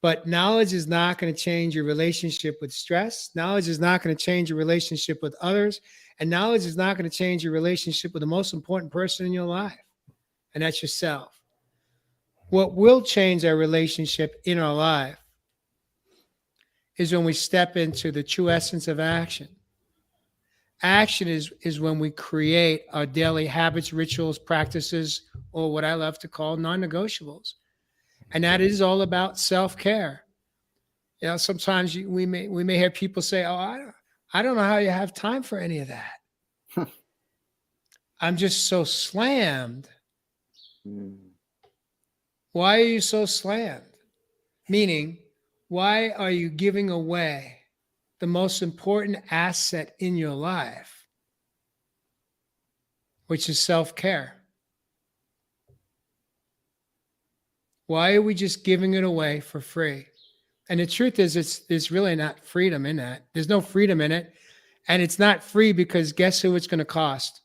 But knowledge is not going to change your relationship with stress. Knowledge is not going to change your relationship with others. And knowledge is not going to change your relationship with the most important person in your life. And that's yourself. What will change our relationship in our life is when we step into the true essence of action. Action is when we create our daily habits, rituals, practices, or what I love to call non-negotiables. And that is all about self-care. You know, sometimes we may hear people say, "Oh, I don't know how you have time for any of that. I'm just so slammed." Why are you so slammed? Meaning, why are you giving away the most important asset in your life, which is self-care? Why are we just giving it away for free? And the truth is, there's really not freedom in that. There's no freedom in it. And it's not free because guess who it's going to cost?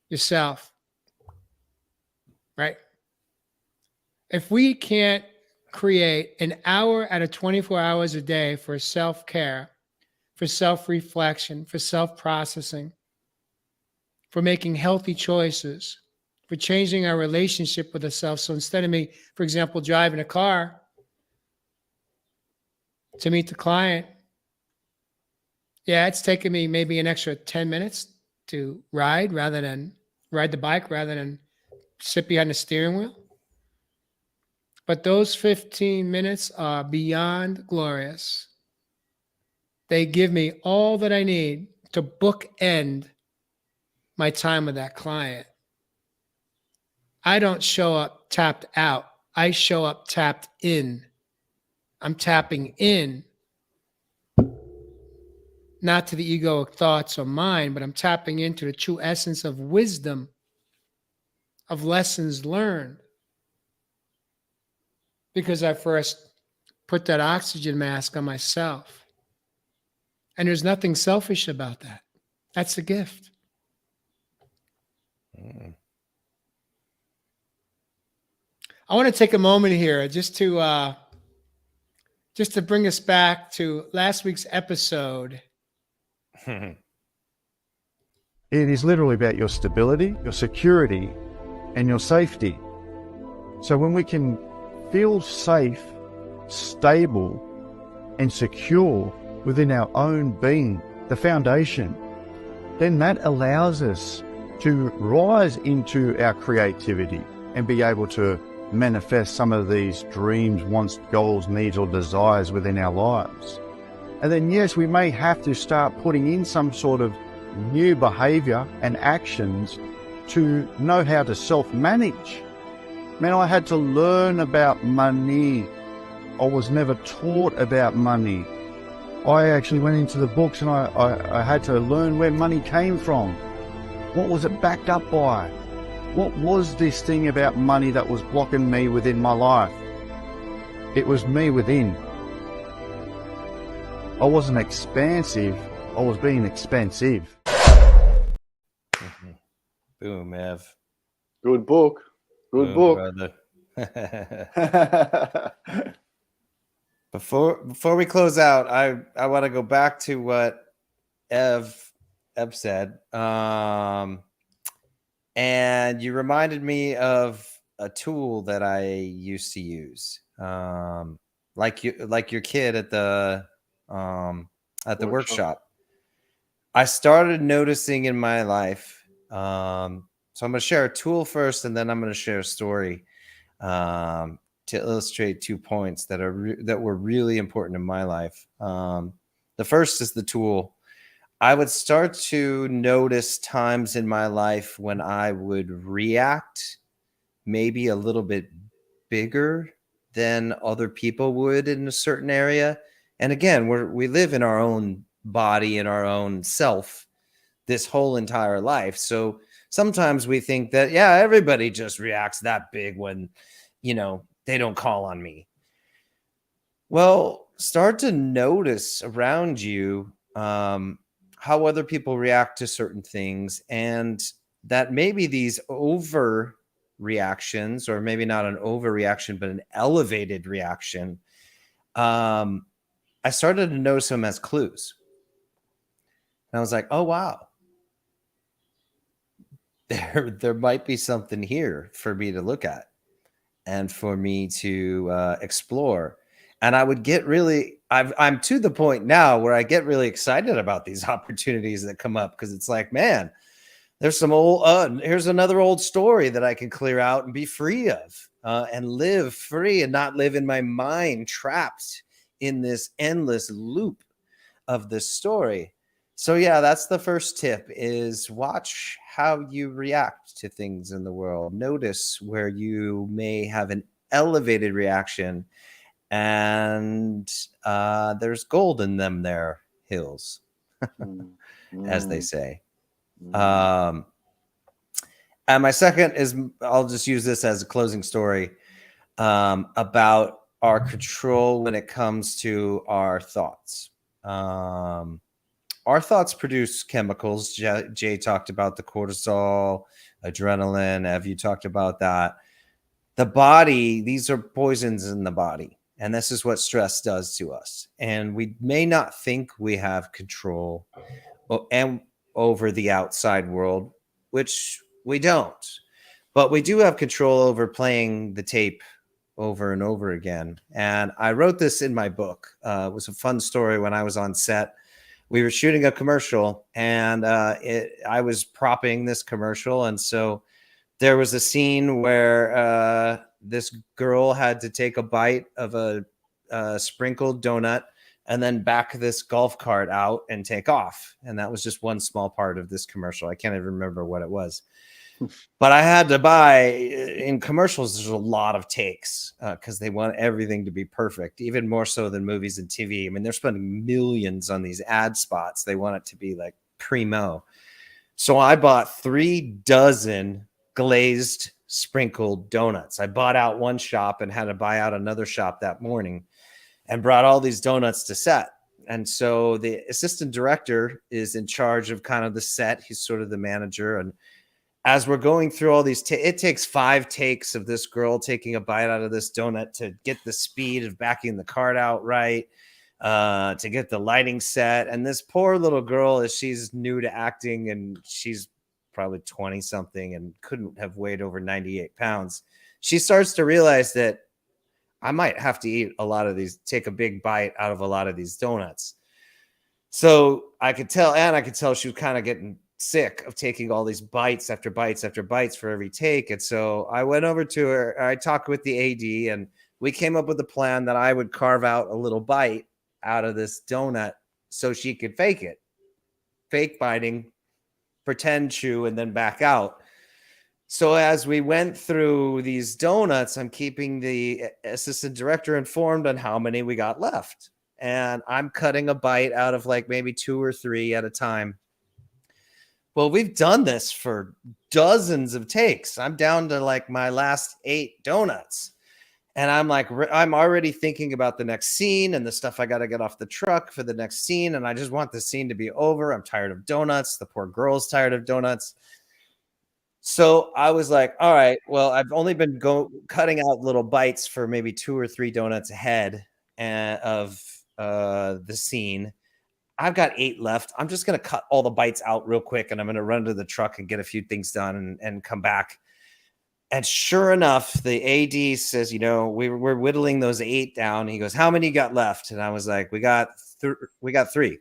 Yourself. Right? If we can't create an hour out of 24 hours a day for self-care, for self-reflection, for self-processing, for making healthy choices, for changing our relationship with ourselves. So instead of me, for example, driving a car to meet the client, yeah, it's taken me maybe an extra 10 minutes to ride the bike rather than sit behind the steering wheel. But those 15 minutes are beyond glorious. They give me all that I need to bookend my time with that client. I don't show up tapped out. I show up tapped in. I'm tapping in, not to the egoic thoughts or mind, but I'm tapping into the true essence of wisdom, of lessons learned. Because I first put that oxygen mask on myself. And there's nothing selfish about that. That's a gift. I want to take a moment here just to bring us back to last week's episode. It is literally about your stability, your security, and your safety. So when we can feel safe, stable, and secure within our own being, the foundation, then that allows us to rise into our creativity and be able to manifest some of these dreams, wants, goals, needs, or desires within our lives. And then, yes, we may have to start putting in some sort of new behavior and actions to know how to self-manage. Man, I had to learn about money. I was never taught about money. I actually went into the books and I had to learn where money came from. What was it backed up by? What was this thing about money that was blocking me within my life? It was me within. I wasn't expansive. I was being expensive. Boom, Ev. Good book. Good book. Brother. Before we close out, I want to go back to what Ev said. And you reminded me of a tool that I used to use. Like your kid at the workshop. I started noticing in my life. So I'm going to share a tool first, and then I'm going to share a story to illustrate 2 points that were really important in my life. The first is the tool. I would start to notice times in my life when I would react maybe a little bit bigger than other people would in a certain area. And again, we live in our own body and our own self this whole entire life. So sometimes we think that, yeah, everybody just reacts that big when, they don't call on me. Well, start to notice around you how other people react to certain things, and that maybe these over reactions, or maybe not an overreaction, but an elevated reaction, I started to notice them as clues. And I was like, oh, wow. There might be something here for me to look at and for me to explore. And I would get I'm to the point now where I get really excited about these opportunities that come up, because it's like, man, there's some here's another old story that I can clear out and be free of and live free and not live in my mind trapped in this endless loop of this story. So yeah, that's the first tip, is watch how you react to things in the world. Notice where you may have an elevated reaction, and there's gold in them there hills, as they say. And my second is, I'll just use this as a closing story about our control when it comes to our thoughts. our thoughts produce chemicals. Jay talked about the cortisol, adrenaline. Ev, you talked about that. The body, these are poisons in the body. And this is what stress does to us. And we may not think we have control over the outside world, which we don't. But we do have control over playing the tape over and over again. And I wrote this in my book. It was a fun story when I was on set. We were shooting a commercial, and I was propping this commercial. And so there was a scene where this girl had to take a bite of a sprinkled donut and then back this golf cart out and take off. And that was just one small part of this commercial. I can't even remember what it was. But I had to buy, in commercials, there's a lot of takes because they want everything to be perfect, even more so than movies and TV. I mean, they're spending millions on these ad spots. They want it to be like primo. So I bought 3 dozen glazed sprinkled donuts. I bought out one shop and had to buy out another shop that morning and brought all these donuts to set. And so the assistant director is in charge of kind of the set. He's sort of the manager. And as we're going through all these, it takes 5 takes of this girl taking a bite out of this donut to get the speed of backing the cart out right, to get the lighting set. And this poor little girl, as she's new to acting, and she's probably 20 something and couldn't have weighed over 98 pounds. She starts to realize that I might have to eat a lot of these, take a big bite out of a lot of these donuts. So I could tell she was kind of getting sick of taking all these bites after bites after bites for every take. And so I went over to her, I talked with the AD, and we came up with a plan that I would carve out a little bite out of this donut so she could fake it. Fake biting, pretend chew, and then back out. So as we went through these donuts, I'm keeping the assistant director informed on how many we got left. And I'm cutting a bite out of like maybe 2 or 3 at a time. Well, we've done this for dozens of takes. I'm down to like my last 8 donuts. And I'm like, I'm already thinking about the next scene and the stuff I got to get off the truck for the next scene. And I just want the scene to be over. I'm tired of donuts. The poor girl's tired of donuts. So I was like, all right, well, I've only been cutting out little bites for maybe 2 or 3 donuts ahead of the scene. I've got 8 left. I'm just going to cut all the bites out real quick, and I'm going to run to the truck and get a few things done and come back. And sure enough, the AD says, you know, we're whittling those 8 down. He goes, how many you got left? And I was like, we got 3.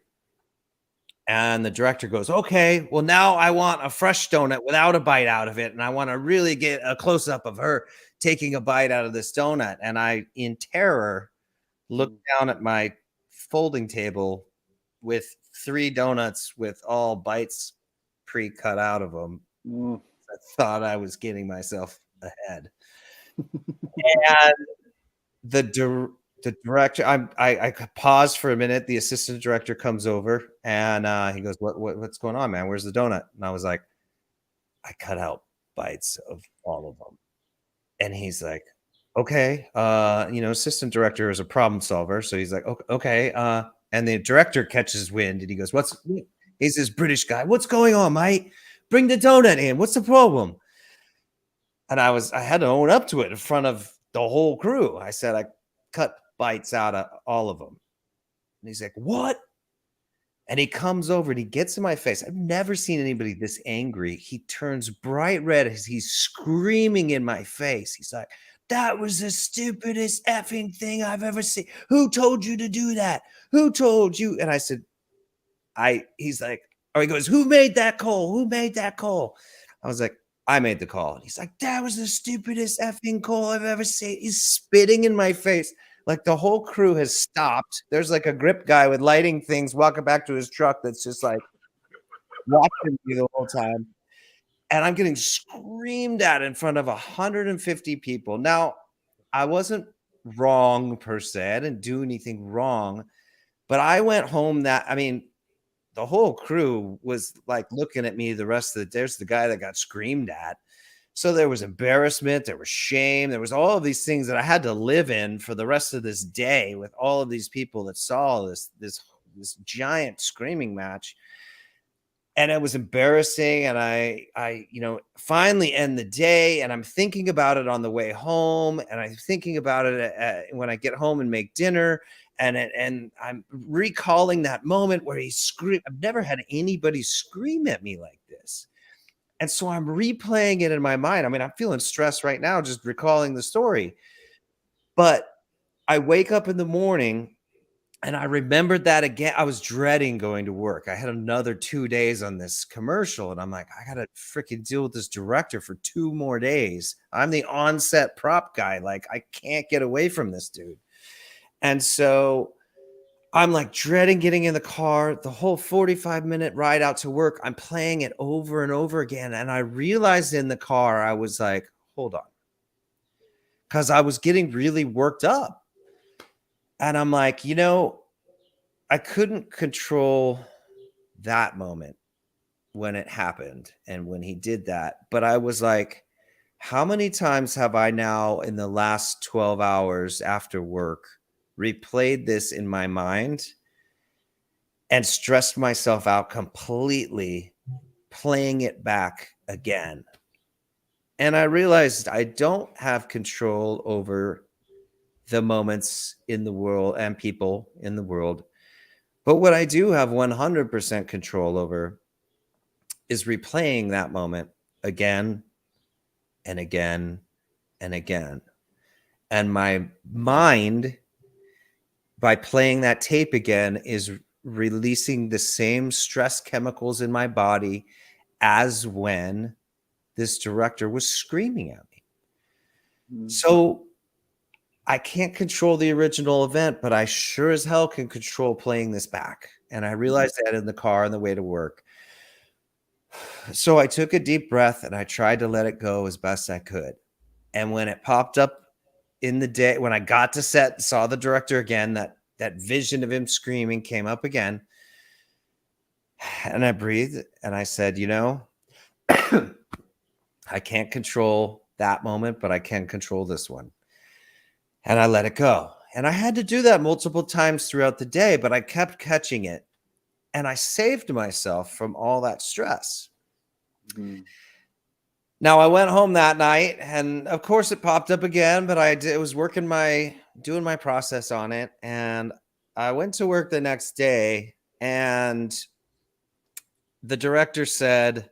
And the director goes, okay, well, now I want a fresh donut without a bite out of it. And I want to really get a close up of her taking a bite out of this donut. And I, in terror, looked down at my folding table with 3 donuts with all bites pre-cut out of them. I thought I was getting myself ahead. And the director, I paused for a minute. The assistant director comes over and he goes, what's going on, man? Where's the donut? And I was like, I cut out bites of all of them. And he's like, okay, you know, assistant director is a problem solver. So he's like, okay. And the director catches wind and he goes, he's this British guy. What's going on, mate? Bring the donut in. What's the problem? And I had to own up to it in front of the whole crew. I said, I cut bites out of all of them. And he's like, what? And he comes over and he gets in my face. I've never seen anybody this angry. He turns bright red as he's screaming in my face. He's like, that was the stupidest effing thing I've ever seen. Who told you to do that? Who told you? And I said, he's like, or he goes, who made that call? Who made that call? I was like, I made the call. And he's like, that was the stupidest effing call I've ever seen. He's spitting in my face. Like the whole crew has stopped. There's like a grip guy with lighting things walking back to his truck that's just like watching me the whole time. And I'm getting screamed at in front of 150 people. Now, I wasn't wrong per se. I didn't do anything wrong. But I went home the whole crew was like looking at me the rest of the day. There's the guy that got screamed at. So there was embarrassment, there was shame, there was all of these things that I had to live in for the rest of this day with all of these people that saw this this giant screaming match. And it was embarrassing. And I, finally end the day, and I'm thinking about it on the way home, and I'm thinking about it when I get home and make dinner. And I'm recalling that moment where he screamed. I've never had anybody scream at me like this. And so I'm replaying it in my mind. I mean, I'm feeling stressed right now just recalling the story. But I wake up in the morning and I remembered that again. I was dreading going to work. I had another 2 days on this commercial, and I'm like, I got to freaking deal with this director for 2 more days. I'm the on-set prop guy. Like, I can't get away from this dude. And so I'm like dreading getting in the car. The whole 45-minute ride out to work, I'm playing it over and over again. And I realized in the car, I was like, hold on. Because I was getting really worked up. And I'm like, I couldn't control that moment when it happened and when he did that. But I was like, how many times have I now in the last 12 hours after work replayed this in my mind and stressed myself out completely playing it back again? And I realized I don't have control over the moments in the world and people in the world. But what I do have 100% control over is replaying that moment again and again and again. And my mind, by playing that tape again, is releasing the same stress chemicals in my body as when this director was screaming at me. So I can't control the original event, but I sure as hell can control playing this back. And I realized that in the car on the way to work. So I took a deep breath and I tried to let it go as best I could. And when it popped up in the day, when I got to set, saw the director again, that vision of him screaming came up again. And I breathed and I said, I can't control that moment, but I can control this one. And I let it go. And I had to do that multiple times throughout the day, but I kept catching it. And I saved myself from all that stress. Mm-hmm. Now, I went home that night, and of course it popped up again, but I was doing my process on it. And I went to work the next day, and the director said,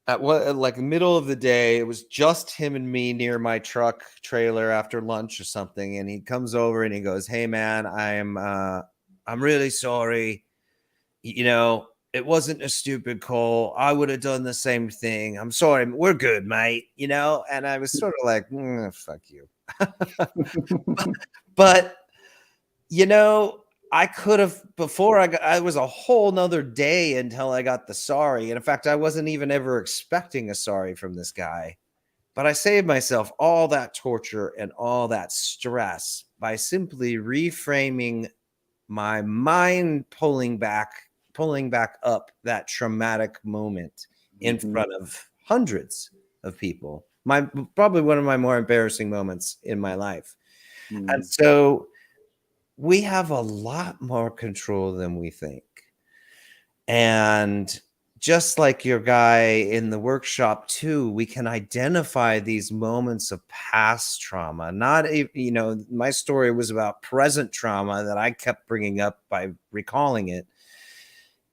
at the middle of the day, it was just him and me near my truck trailer after lunch or something. And he comes over and he goes, "Hey man, I'm really sorry. It wasn't a stupid call. I would have done the same thing. I'm sorry. We're good, mate." And I was sort of like, fuck you. but I could have, before I was a whole nother day until I got the sorry. And in fact, I wasn't even ever expecting a sorry from this guy, but I saved myself all that torture and all that stress by simply reframing my mind, pulling back up that traumatic moment in front of hundreds of people. Probably one of my more embarrassing moments in my life. And so we have a lot more control than we think. And just like your guy in the workshop too, we can identify these moments of past trauma. My story was about present trauma that I kept bringing up by recalling it.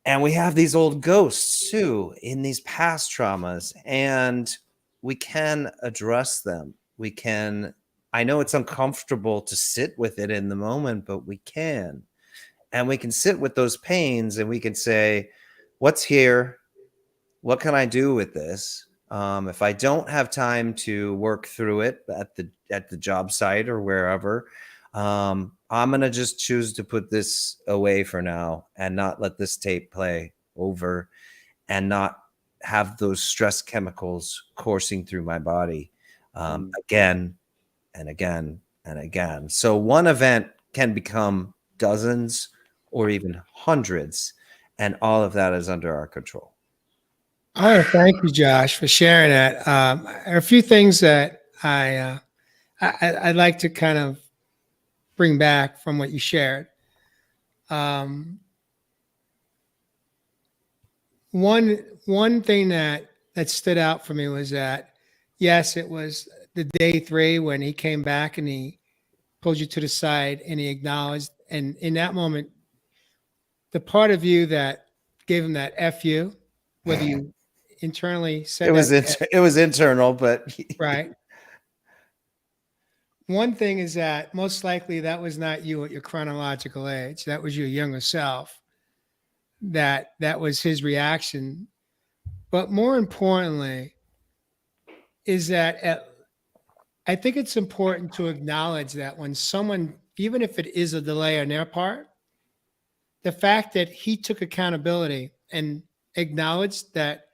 And we have these old ghosts too in these past traumas, and we can address them. I know it's uncomfortable to sit with it in the moment, but we can. And we can sit with those pains and we can say, what's here? What can I do with this? If I don't have time to work through it at the job site or wherever, I'm going to just choose to put this away for now and not let this tape play over and not have those stress chemicals coursing through my body again and again and again. So one event can become dozens or even hundreds, and all of that is under our control. Oh, thank you, Josh, for sharing that. There are a few things that I'd like to kind of bring back from what you shared. Um, one thing that stood out for me was that, yes, it was the day 3 when he came back and he pulled you to the side and he acknowledged, and in that moment, the part of you that gave him that "fu," whether you internally said It was internal, but right. One thing is that most likely that was not you at your chronological age. That was your younger self. That was his reaction. But more importantly, is that I think it's important to acknowledge that when someone, even if it is a delay on their part, the fact that he took accountability and acknowledged that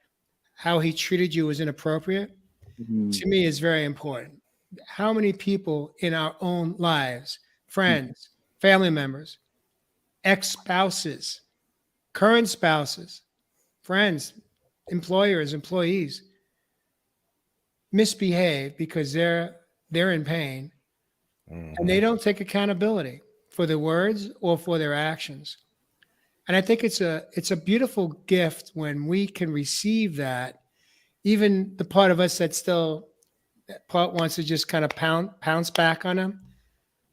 how he treated you was inappropriate, to me is very important. How many people in our own lives, friends, family members, ex-spouses, current spouses, friends, employers, employees misbehave because they're in pain and they don't take accountability for their words or for their actions. And I think it's a beautiful gift when we can receive that. Even the part of us that part wants to just kind of pounce back on them,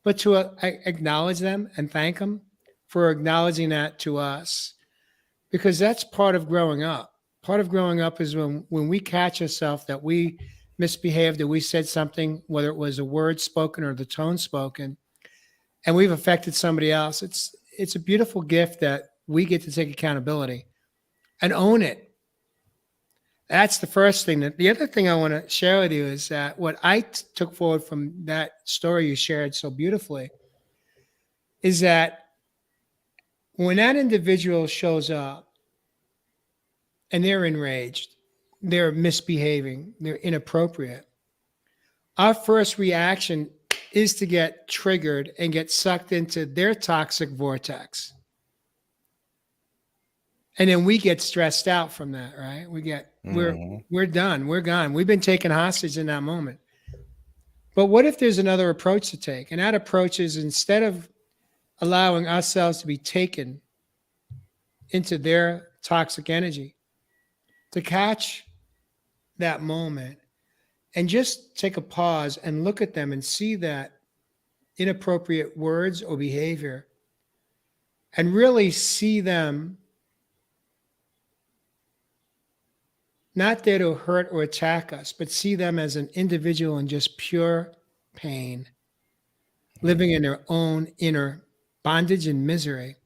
but to acknowledge them and thank them for acknowledging that to us, because that's part of growing up. Part of growing up is when we catch ourselves that we misbehaved, that we said something, whether it was a word spoken or the tone spoken, and we've affected somebody else. It's a beautiful gift that we get to take accountability and own it. That's the first thing. The other thing I want to share with you is that what I took forward from that story you shared so beautifully is that when that individual shows up and they're enraged, they're misbehaving, they're inappropriate, our first reaction is to get triggered and get sucked into their toxic vortex. And then we get stressed out from that, right? We're done. We're gone. We've been taken hostage in that moment. But what if there's another approach to take? And that approach is, instead of allowing ourselves to be taken into their toxic energy, to catch that moment and just take a pause and look at them and see that inappropriate words or behavior and really see them not there to hurt or attack us, but see them as an individual in just pure pain, living in their own inner bondage and misery.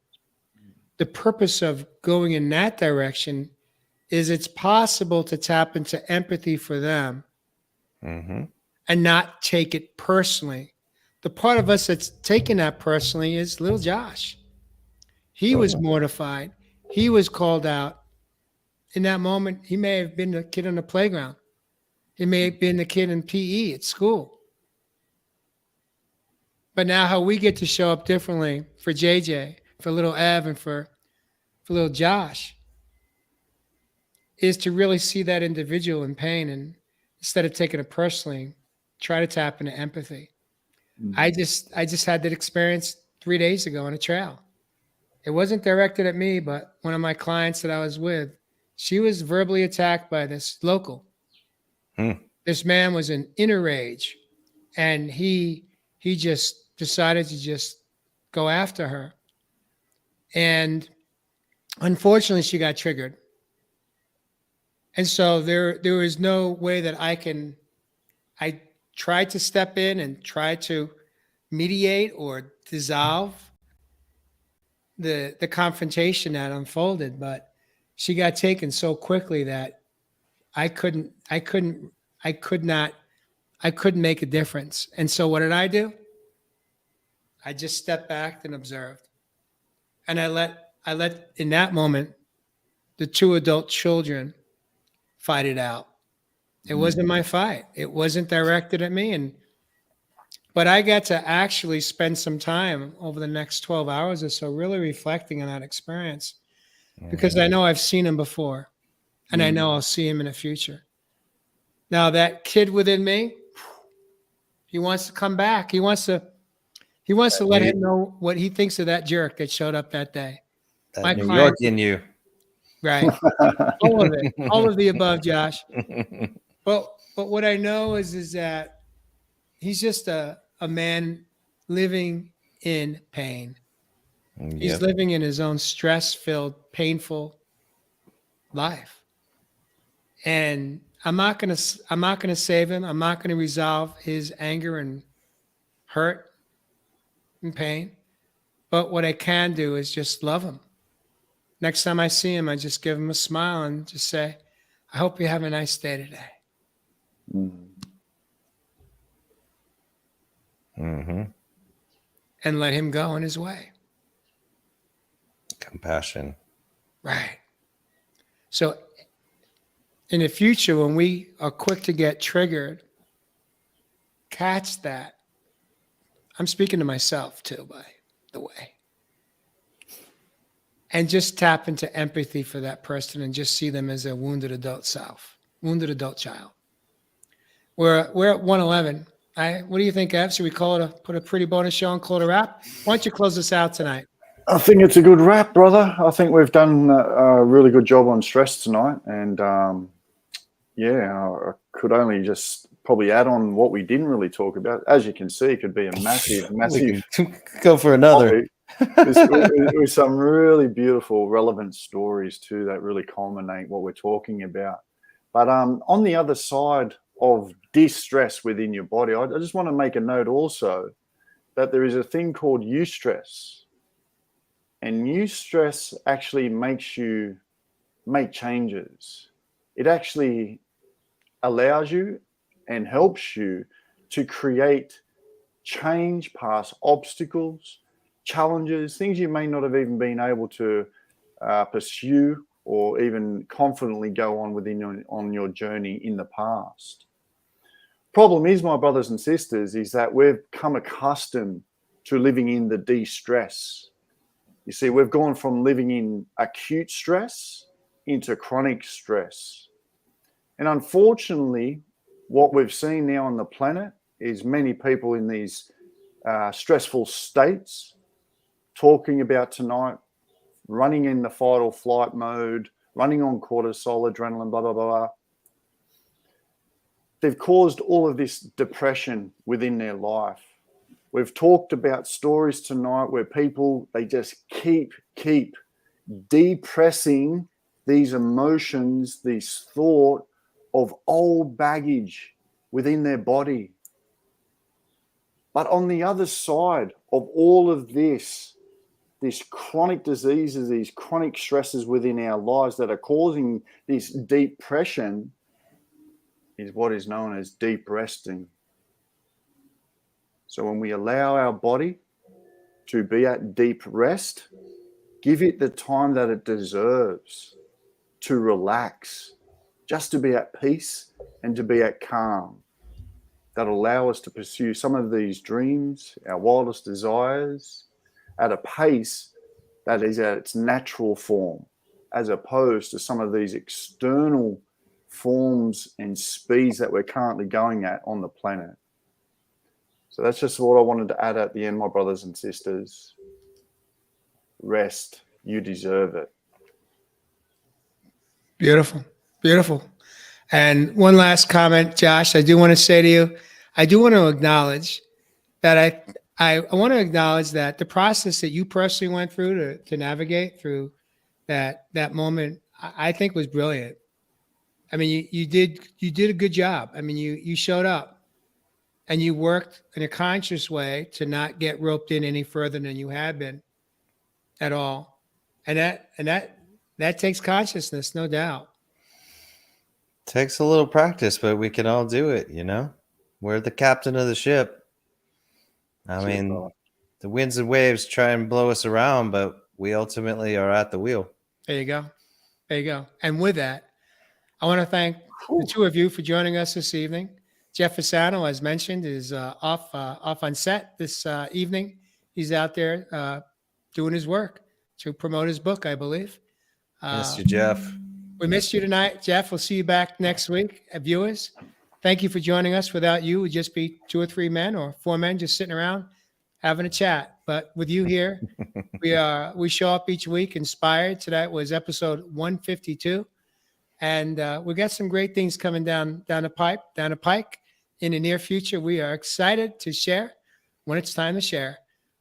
The purpose of going in that direction is it's possible to tap into empathy for them and not take it personally. The part of us that's taking that personally is little Josh. He was mortified. He was called out. In that moment, he may have been the kid on the playground. He may have been the kid in PE at school. But now how we get to show up differently for JJ, for little Ev, and for little Josh is to really see that individual in pain, and instead of taking it personally, try to tap into empathy. I just had that experience 3 days ago on a trail. It wasn't directed at me, but one of my clients that I was with, she was verbally attacked by this local. This man was in inner rage, and he just decided to just go after her. And unfortunately, she got triggered. And so there was no way that I tried to step in and try to mediate or dissolve the confrontation that unfolded, but she got taken so quickly that I couldn't make a difference. And so what did I do? I just stepped back and observed. And I let in that moment the 2 adult children fight it out. It wasn't my fight. It wasn't directed at me. But I got to actually spend some time over the next 12 hours or so really reflecting on that experience, because I know I've seen him before and I know I'll see him in the future. Now that kid within me, he wants to come back. He wants to He wants to let him know what he thinks of that jerk that showed up that day. That My New client- York in you. Right. All of it. All of the above, Josh. But what I know is that he's just a man living in pain. He's Yep. living in his own stress-filled, painful life. And I'm not gonna save him. I'm not gonna resolve his anger and hurt and pain. But what I can do is just love him. Next time I see him, I just give him a smile and just say, I hope you have a nice day today. Mm-hmm. And let him go on his way. Compassion. Right. So in the future, when we are quick to get triggered, catch that. I'm speaking to myself too, by the way. And just tap into empathy for that person and just see them as a wounded adult self, wounded adult child. We're at 111. What do you think, Ev? Should we put a pretty bonus show and call it a wrap? Why don't you close us out tonight? I think it's a good wrap, brother. I think we've done a really good job on stress tonight. And I could only just probably add on what we didn't really talk about. As you can see, it could be a massive We can go for another. topic. With some really beautiful, relevant stories too that really culminate what we're talking about. But on the other side of distress within your body, I just want to make a note also that there is a thing called eustress. And eustress actually makes you make changes. It actually allows you and helps you to create change past obstacles, challenges, things you may not have even been able to pursue or even confidently go on your journey in the past. Problem is, my brothers and sisters, is that we've become accustomed to living in the de-stress. You see, we've gone from living in acute stress into chronic stress. And unfortunately, what we've seen now on the planet is many people in these stressful states talking about tonight, running in the fight or flight mode, running on cortisol, adrenaline, blah, blah, blah. They've caused all of this depression within their life. We've talked about stories tonight where people, they just keep depressing these emotions, this thought of old baggage within their body. But on the other side of all of this, these chronic diseases, these chronic stresses within our lives that are causing this depression is what is known as deep resting. So when we allow our body to be at deep rest, give it the time that it deserves to relax, just to be at peace and to be at calm. That'll allow us to pursue some of these dreams, our wildest desires, at a pace that is at its natural form, as opposed to some of these external forms and speeds that we're currently going at on the planet. So that's just what I wanted to add at the end, my brothers and sisters. Rest. You deserve it. Beautiful. Beautiful. And one last comment, Josh, I do want to say to you, I do want to acknowledge that I want to acknowledge that the process that you personally went through to navigate through that moment, I think was brilliant. I mean, you did a good job. I mean, you showed up and you worked in a conscious way to not get roped in any further than you had been at all. And that takes consciousness, no doubt. Takes a little practice, but we can all do it, you know? We're the captain of the ship. I mean, the winds and waves try and blow us around, but we ultimately are at the wheel. There you go. There you go. And with that, I want to thank the two of you for joining us this evening. Jeff Fasano, as mentioned, is off on set this evening. He's out there doing his work to promote his book, I believe. Missed you, Jeff. We missed you tonight, Jeff. We'll see you back next week. Viewers, thank you for joining us. Without you, we'd just be 2 or 3 men or 4 men just sitting around having a chat. But with you here, we show up each week inspired. Today was episode 152. And we got some great things coming down the pike in the near future. We are excited to share when it's time to share.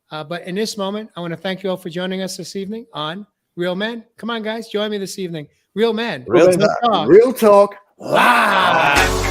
But in this moment, I want to thank you all for joining us this evening on Real Men. Come on, guys, join me this evening. Real Men. Real Talk. Real talk live.